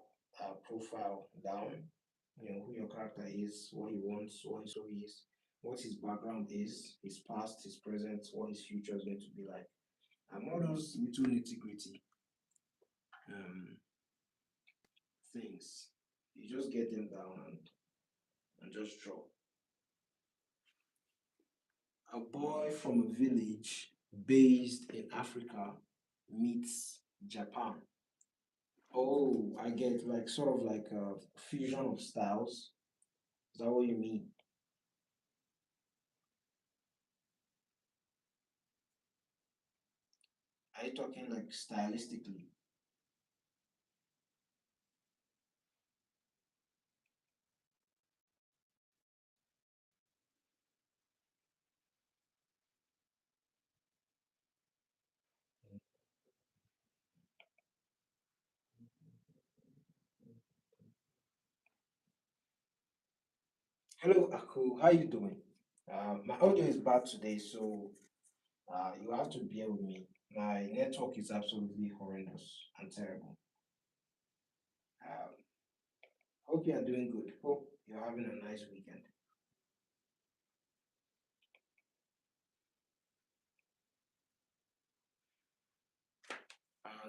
profile down. Who your character is, what he wants, what his story is, what his background is, his past, his present, what his future is going to be like. And all those little nitty gritty um, things, you just get them down and just draw. A boy from a village based in Africa meets Japan. Oh, I get like sort of like a fusion of styles. Is that what you mean? Are you talking like stylistically? Hello, Aku. How you doing? My audio is bad today, so you have to bear with me. My network is absolutely horrendous and terrible. Um, Hope you are doing good. Hope you're having a nice weekend.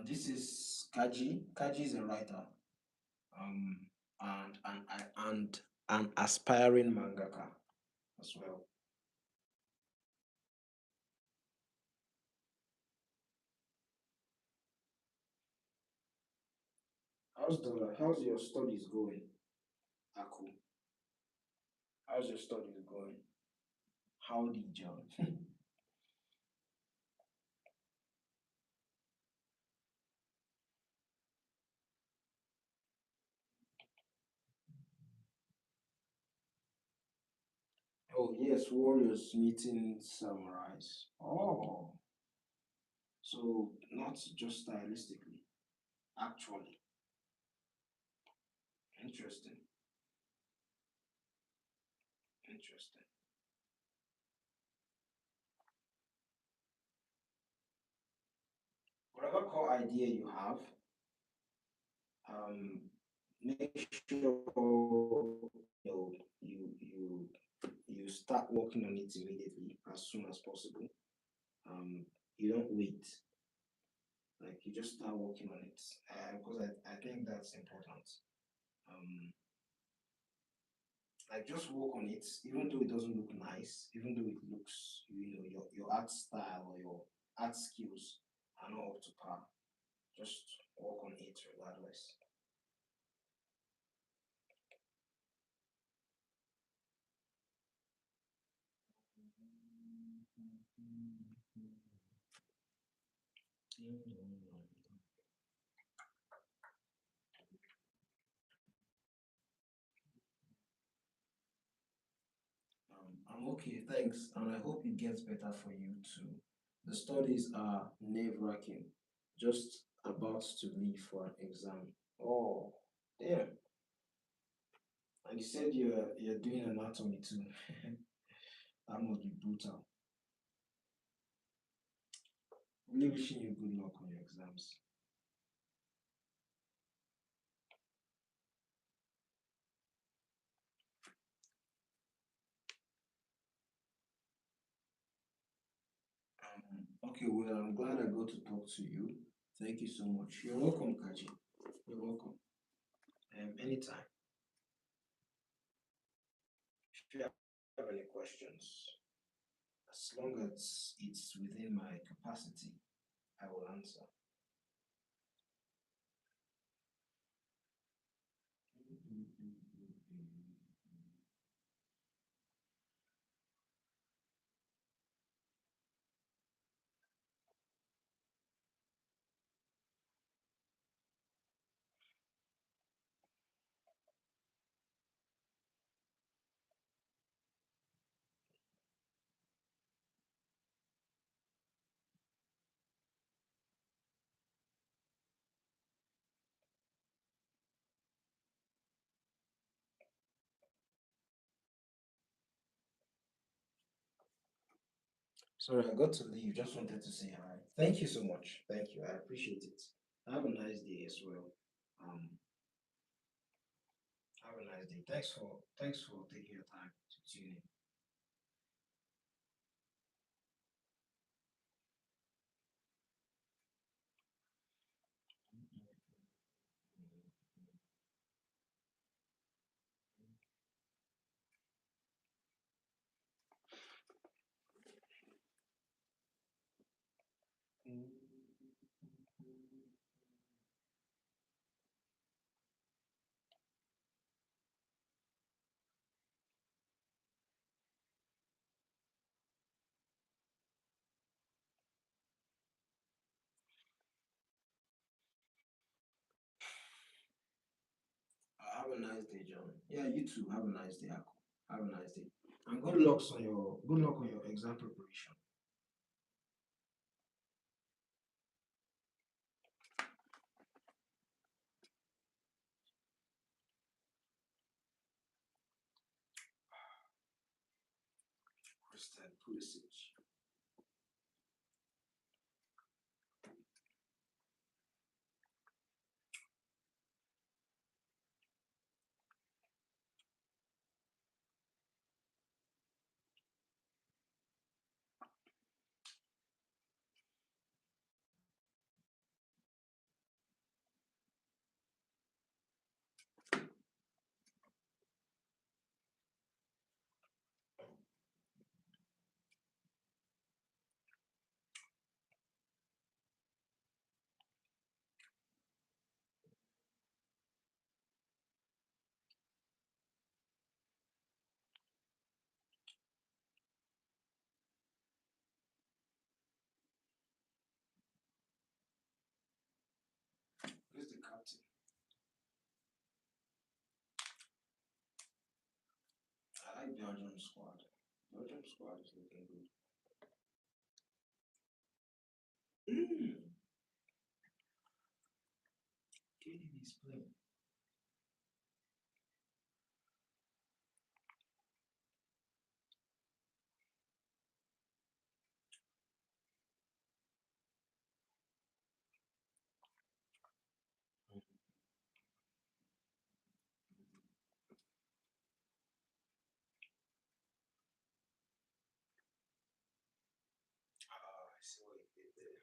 This is Kaji. Kaji is a writer, um, and an aspiring mangaka as well. How's your studies going, Aku? How's your studies going? How did John? Oh yes, warriors meeting samurais. Oh, so not just stylistically, actually. Interesting. Interesting. Whatever core idea you have, um, make sure you you start working on it immediately as soon as possible. Um, you don't wait. Like you just start working on it because I think that's important. Um, like just work on it, even though it doesn't look nice, even though it looks, your art style or your art skills are not up to par. Just work on it regardless. I'm okay, thanks, and I hope it gets better for you too. The studies are nerve-wracking. Just about to leave for an exam. Oh, damn! And you said you're doing anatomy too. That must be brutal. Really wishing you good luck on your exams. Okay, well, I'm glad I got to talk to you. Thank you so much. You're welcome, Kaji. You're welcome. Anytime. If you have any questions, as long as it's within my capacity, I will answer. Sorry, I got to leave. Just wanted to say hi. Thank you so much. Thank you. I appreciate it. Have a nice day as well. Um, have a nice day. Thanks for taking your time to tune in. Have a nice day, John. Yeah, you too. Have a nice day, Ako. Have a nice day. And good luck on your exam preparation. Christian Pulisic. Who's the captain? I like Belgium squad. Belgium squad is looking good. Mm. KDB is playing. see what you did there.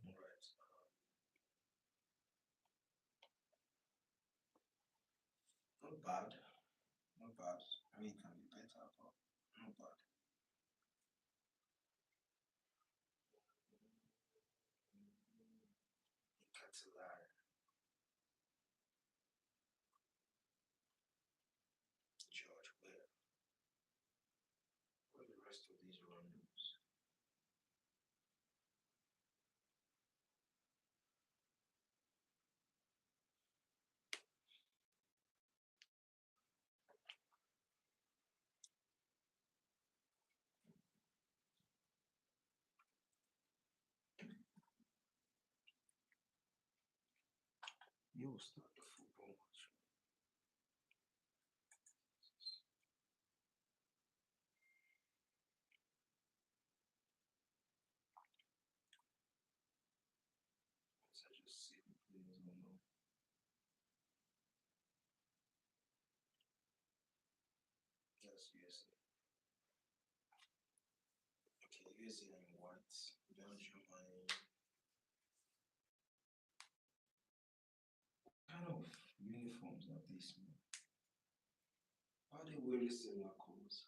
All right. Not bad. Not bad. I mean, it can be better, but not bad. Catalan, George, where are the rest of these randoms? You will start the football match. Let's just see the players on now. Yes, USA. Okay, USA are in white. Belgium are in kind of uniforms are these, man? Why are they wearing similar colors?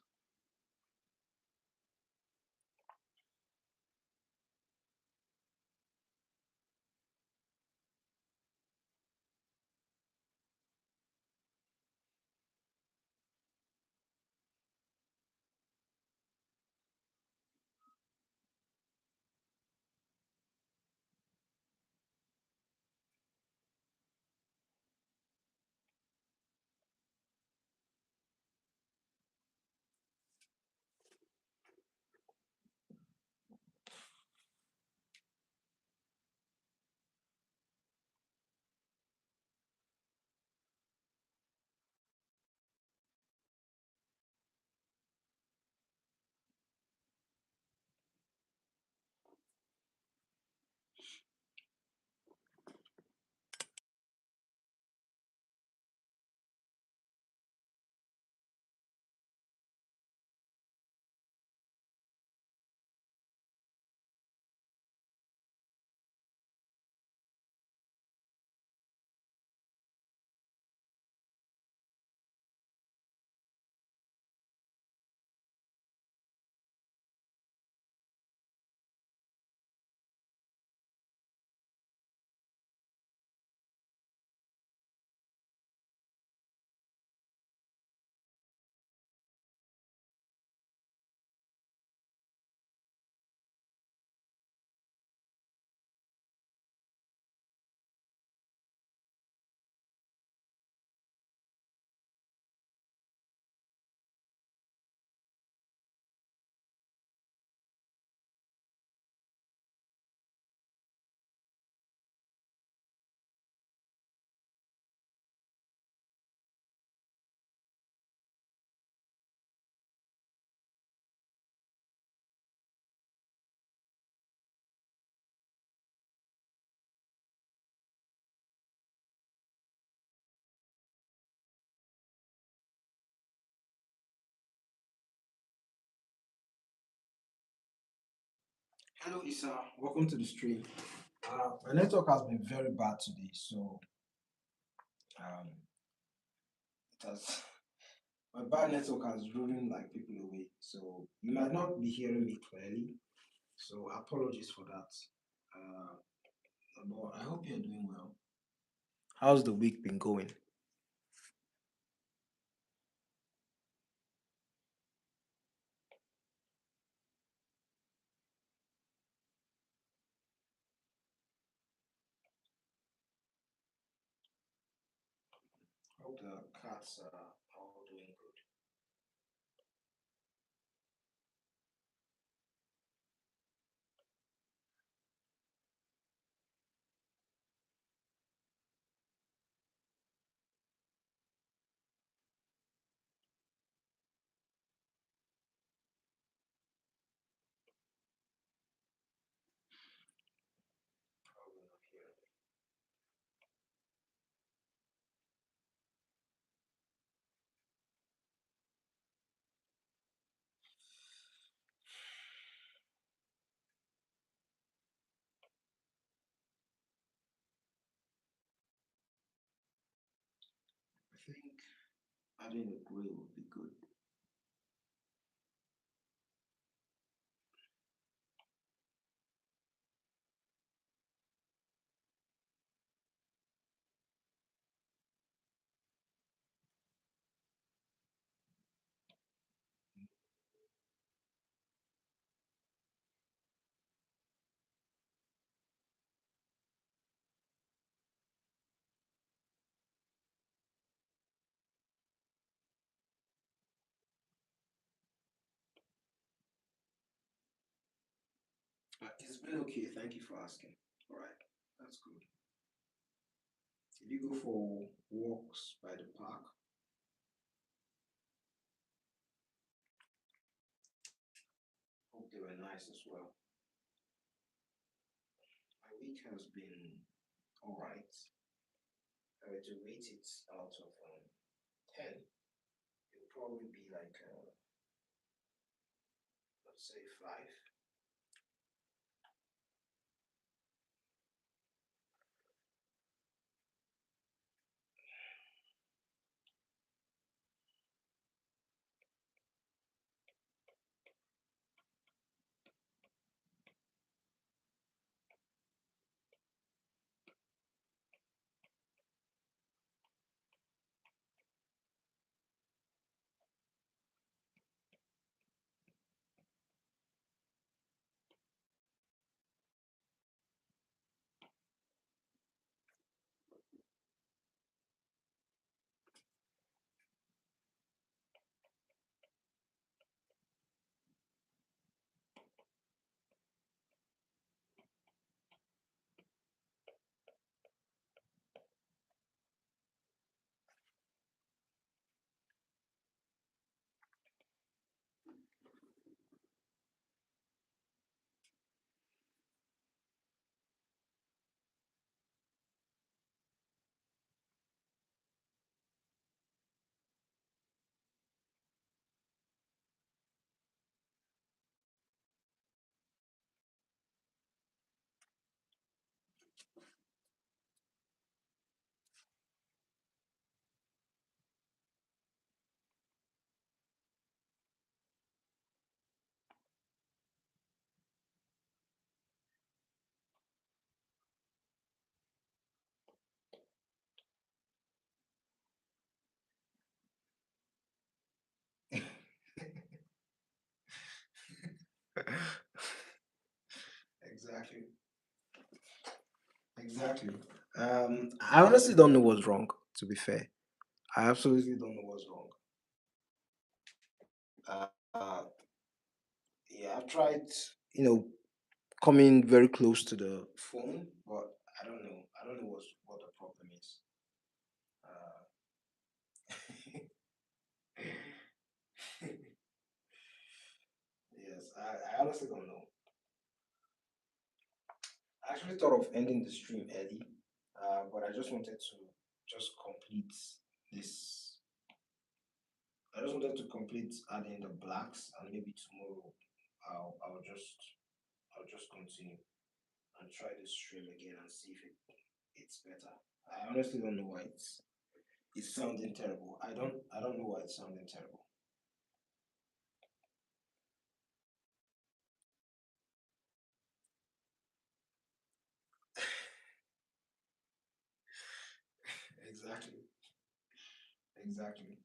Hello, Isa. Welcome to the stream. My network has been very bad today, so um, it has my bad network has driven like people away. So you might not be hearing me clearly. So apologies for that. Uh, but I hope you're doing well. How's the week been going? Hope the cats are think adding a grill would be good. It's been okay. Thank you for asking. All right, that's good. Did you go for walks by the park? Hope they were nice as well. My week has been all right. I were to rate it out of 10, it would probably be like, let's say 5. Exactly. Exactly. I honestly don't know what's wrong, to be fair. I absolutely don't know what's wrong. Uh, uh, yeah, I've tried, you know, coming very close to the phone, but I don't know. I don't know what the problem is. Uh, yes, I honestly don't know. I actually thought of ending the stream early, but I just wanted to just complete this. I just wanted to complete adding the blacks, and maybe tomorrow I'll just continue and try the stream again and see if it's better. I honestly don't know why it's sounding terrible. I don't know why it's sounding terrible. Exactly. Exactly.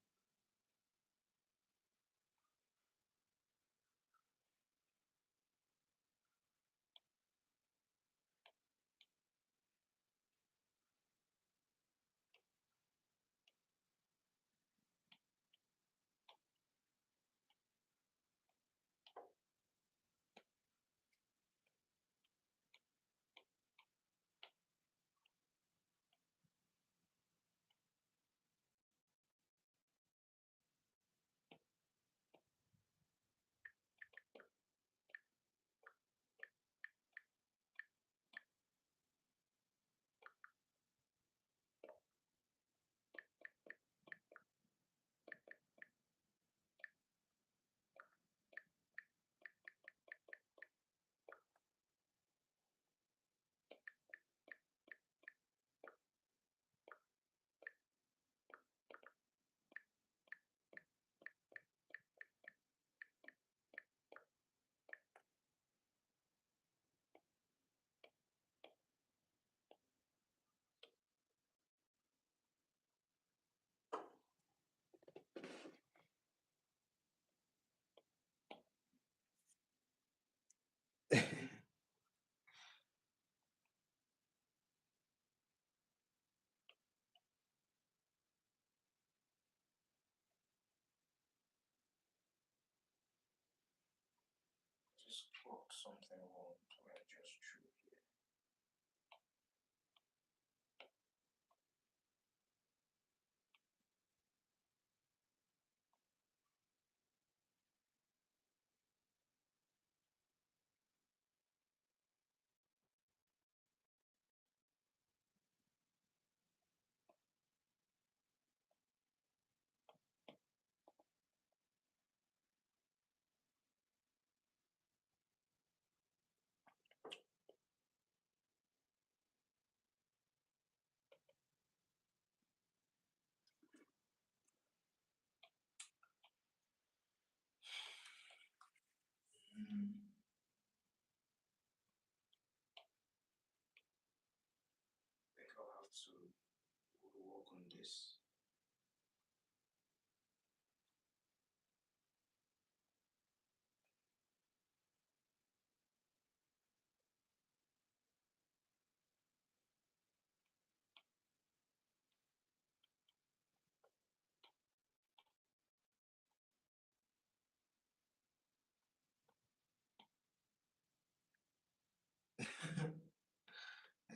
network something wrong. So I just threw here. Mm, I think I'll have to work on this.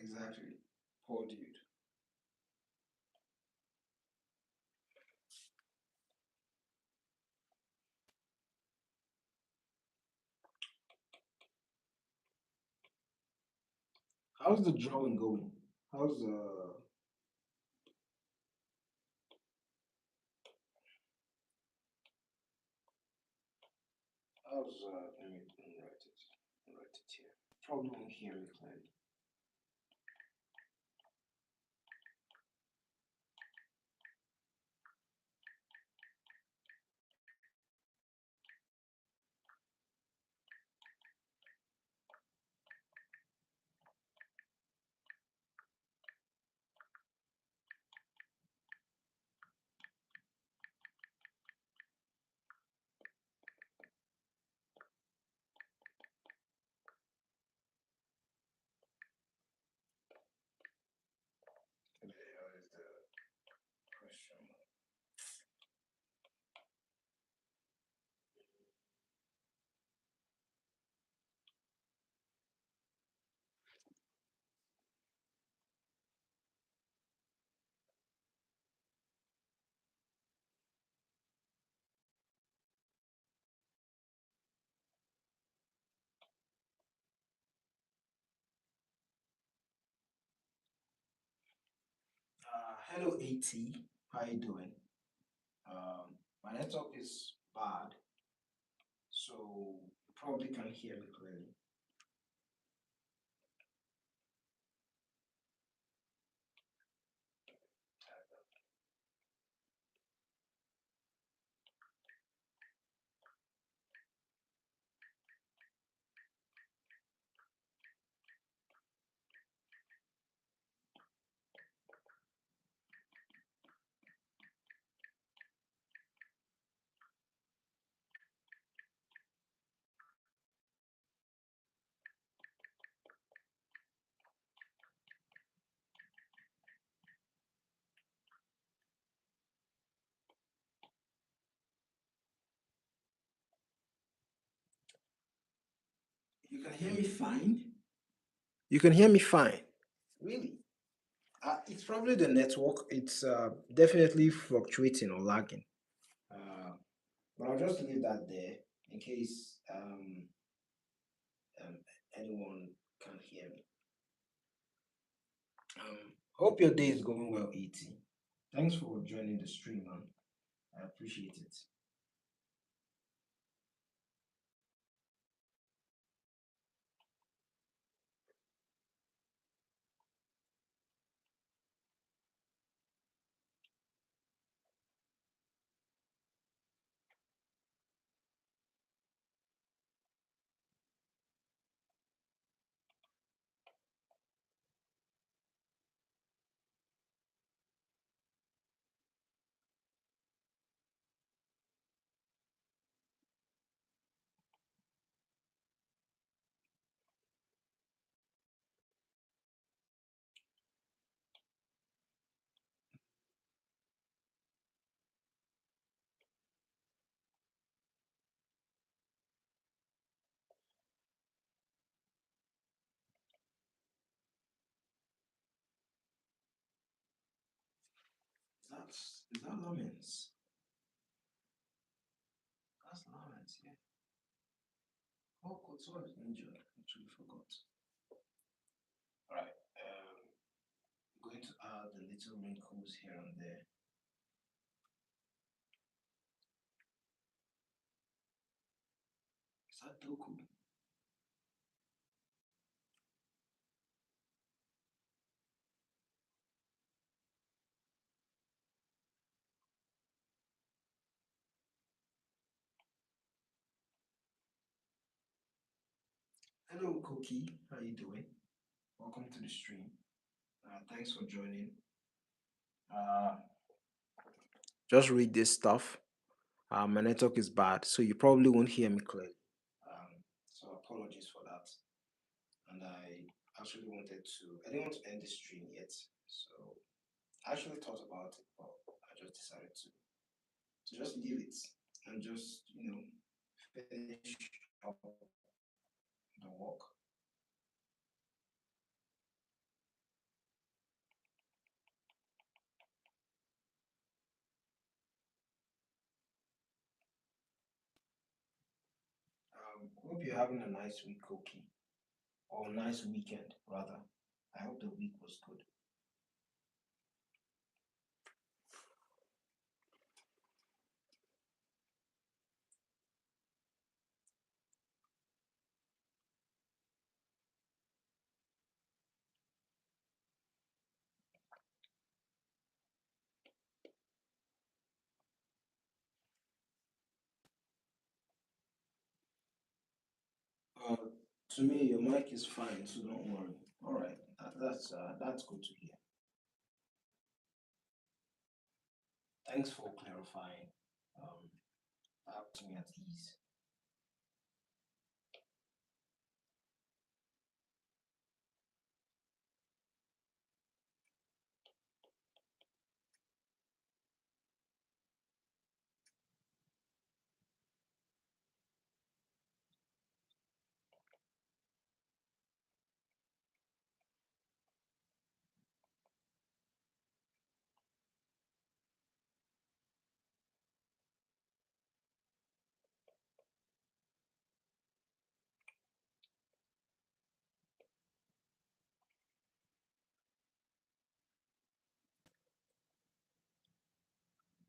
Exactly. Poor dude. How's the drawing going? How's let me write it. Write it here. Probably won't hear me clearly. What the hell is the question mark? Hello AT, how you doing? My network is bad, so you probably can't hear me clearly. You can hear me fine? You can hear me fine. Really? It's probably the network. It's definitely fluctuating or lagging. Uh, but I'll just leave that there in case um, anyone can hear me. Hope your day is going well, ET. Thanks for joining the stream, man. I appreciate it. That's is that lemons? That's lemons, yeah. Oh, Couture is injured. Actually forgot. Alright. Going to add the little wrinkles here and there. Is that Doku? Hello, Koki. How you doing? Welcome to the stream. Thanks for joining. Uh, just read this stuff. My network is bad, so you probably won't hear me clearly. So apologies for that. And I actually wanted to. I didn't want to end the stream yet, so I actually thought about it, but I just decided to just leave it and just finish up the work. Hope you're having a nice week, Koki, or a nice weekend rather. I hope the week was good. Uh, to me, your mic is fine, so don't worry. All right, that's good to hear. Thanks for clarifying. That puts me at ease.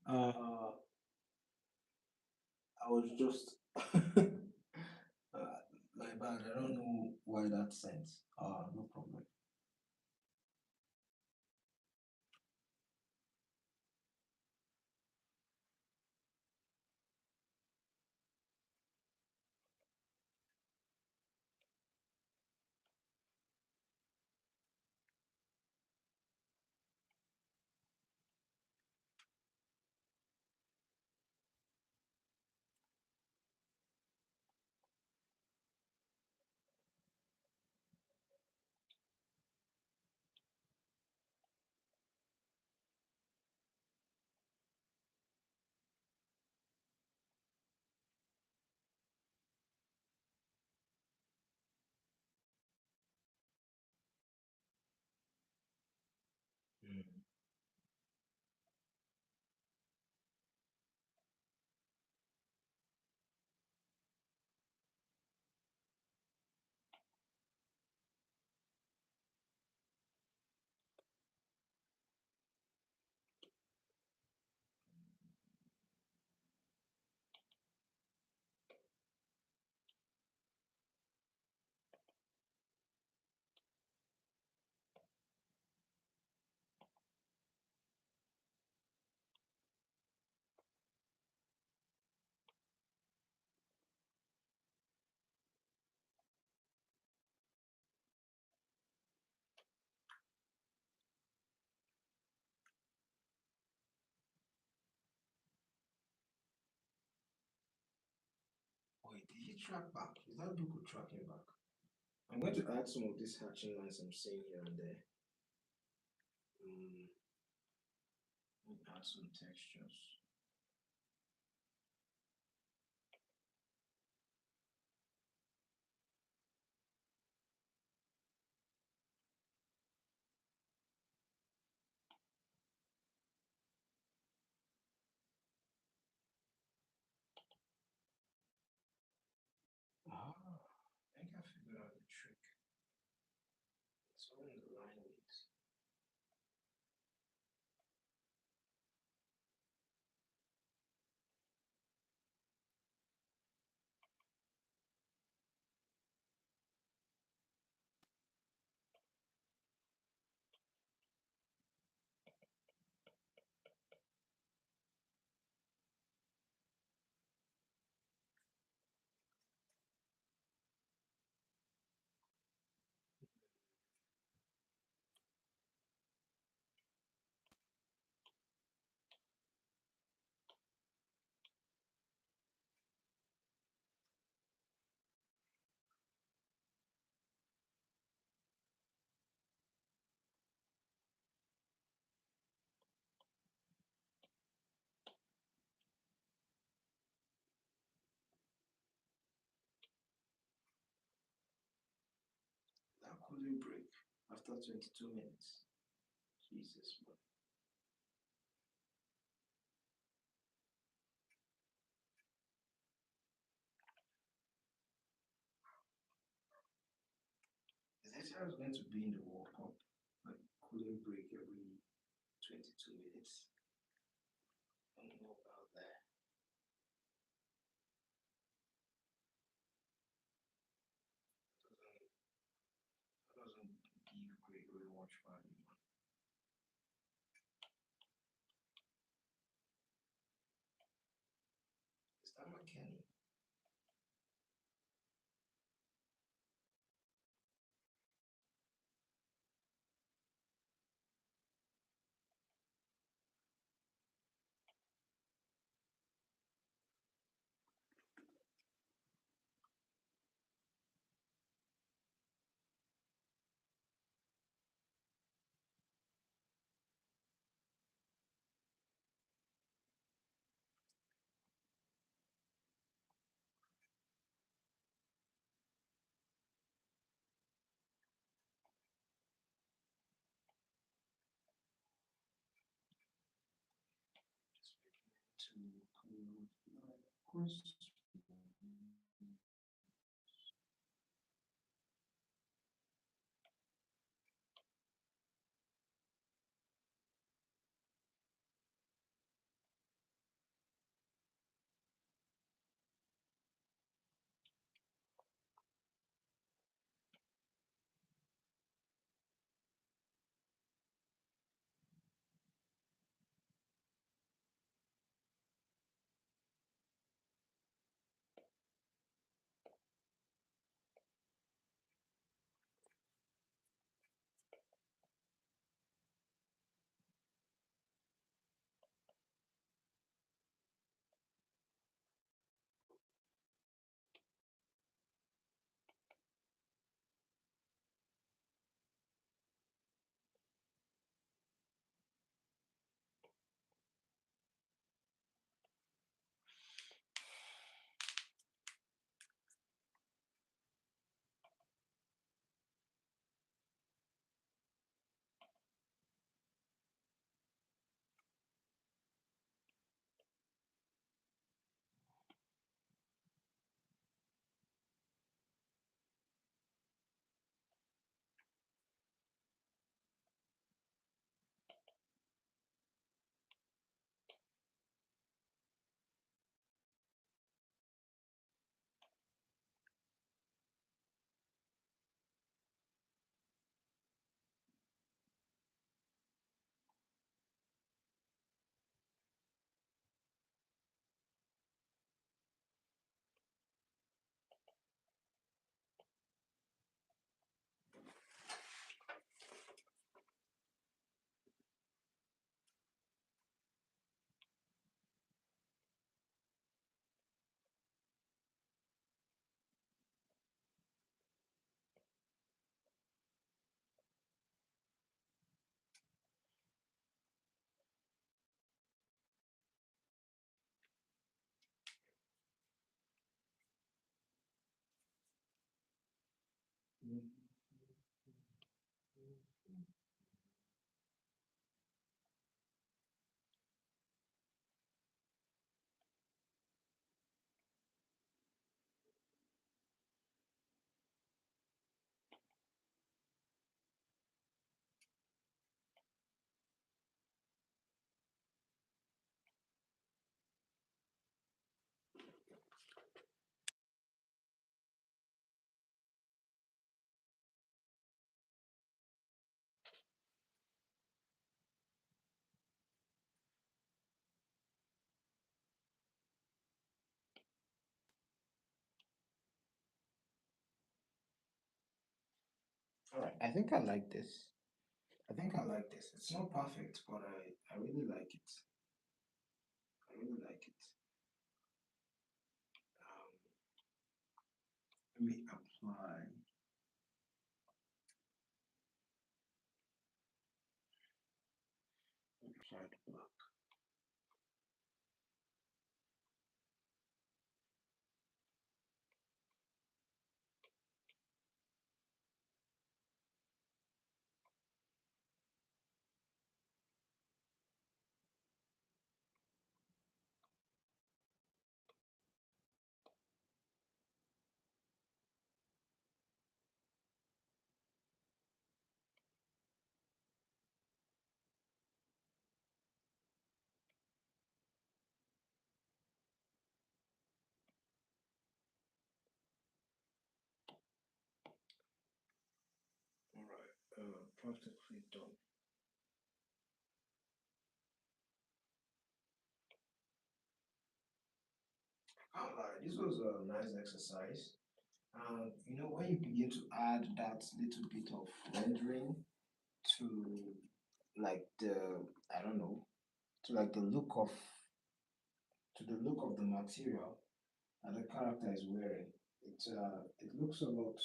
Uh, I was just my bad. I don't know why that sense. No problem. Mm. Wait, did he track back? Is that Duku tracking back? I'm going to add some of these hatching lines I'm seeing here and there. Let me add some textures. cooling break after 22 minutes. Jesus, man. Is this how it's going to be in the World Cup? Like cooling break every 22 minutes? I don't know about that. That doesn't give great rewatch value. Is that McKenny? Just beginning to cool like Christmas. All right, I think I like this. I think I like this. It's not perfect, but I really like it. I really like it. Let me apply the block. Practically done. This was a nice exercise. And when you begin to add that little bit of rendering to like the, I don't know, to like the look of to the look of the material that the character is wearing, it looks a lot.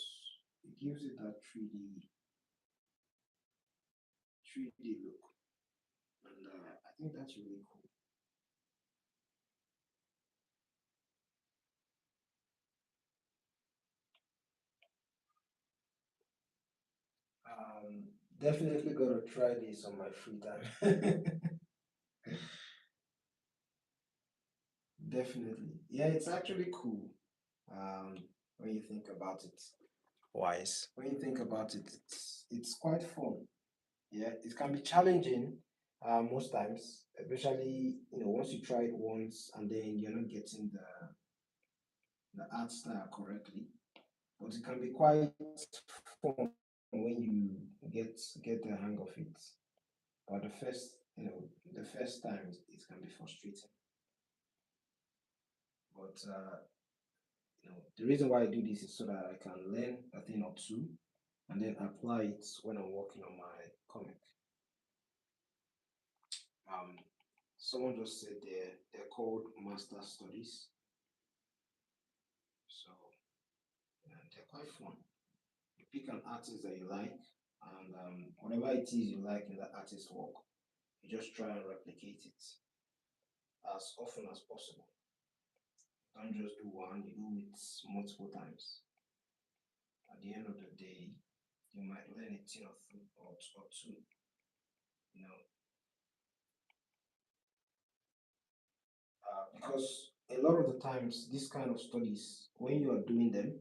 It gives it that 3D look, and I think that's really cool. Um, Definitely gonna try this on my free time. Definitely, yeah, it's actually cool. Um, when you think about it, wise. When you think about it, it's quite fun. Yeah, it can be challenging most times, especially once you try it once and then you're not getting the art style correctly. But it can be quite fun when you get the hang of it. But the first time it can be frustrating. But the reason why I do this is so that I can learn a thing or two and then apply it when I'm working on my comic. Um, Someone just said they're called master studies, so yeah, they're quite fun. You pick an artist that you like, and whatever it is you like in the artist's work, you just try and replicate it as often as possible. Don't just do one; you do it multiple times. At the end of the day, you might learn a thing or two. You know, because a lot of the times these kind of studies, when you are doing them,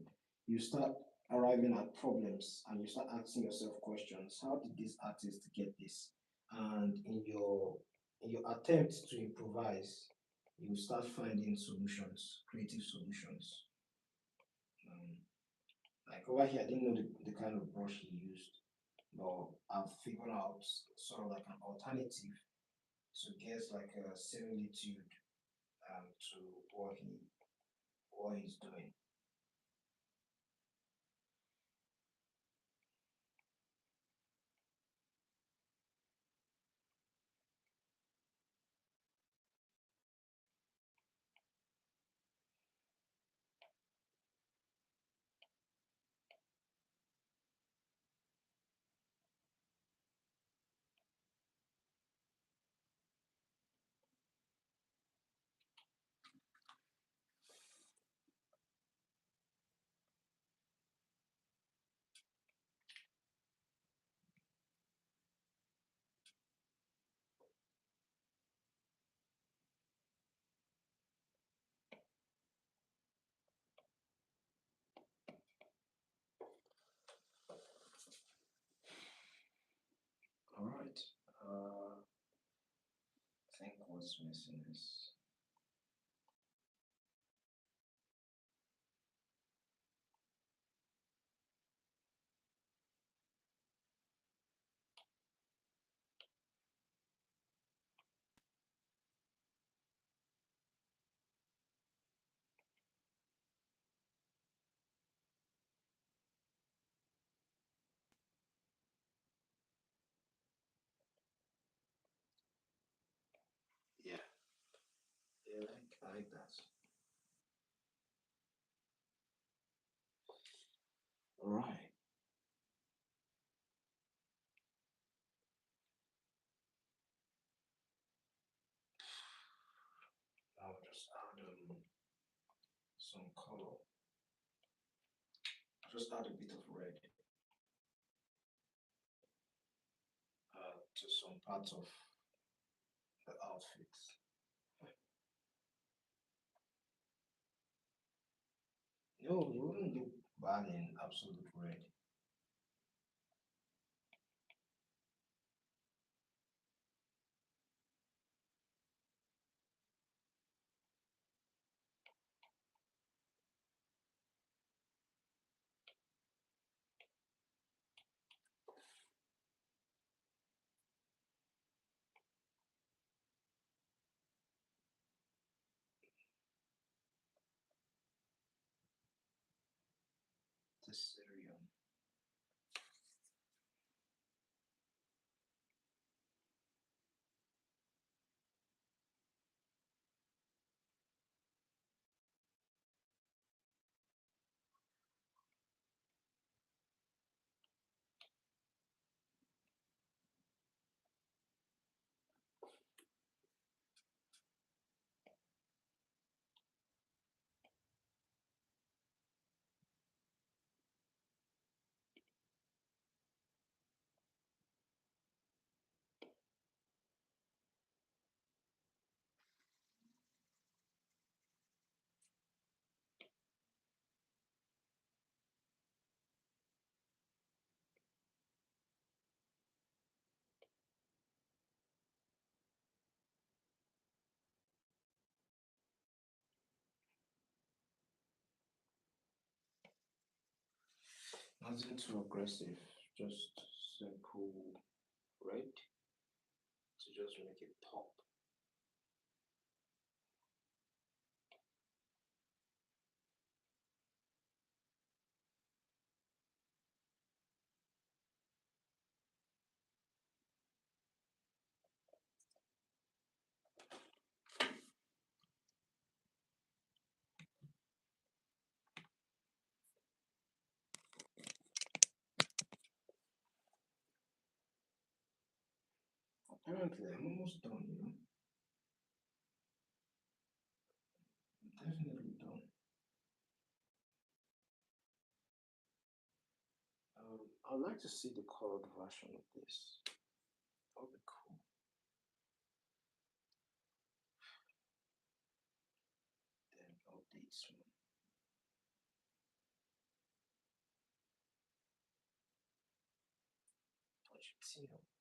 you start arriving at problems and you start asking yourself questions. How did this artist get this? And in your attempt to improvise, you start finding solutions, creative solutions. um, like over here, I didn't know the kind of brush he used, but I've figured out sort of like an alternative to get like a similitude to what he's doing. All right. I think what's missing is yeah, yeah, I like that. All right. I'll just add some color. Just add a bit of red to some parts of the outfit. No, you wouldn't look bad in absolute red. Nothing too aggressive, just simple red to just make it pop. Apparently, I'm almost done, you know. I'm definitely done. I'd like to see the colored version of this. That would be cool. Then updates one. Touch it, you know.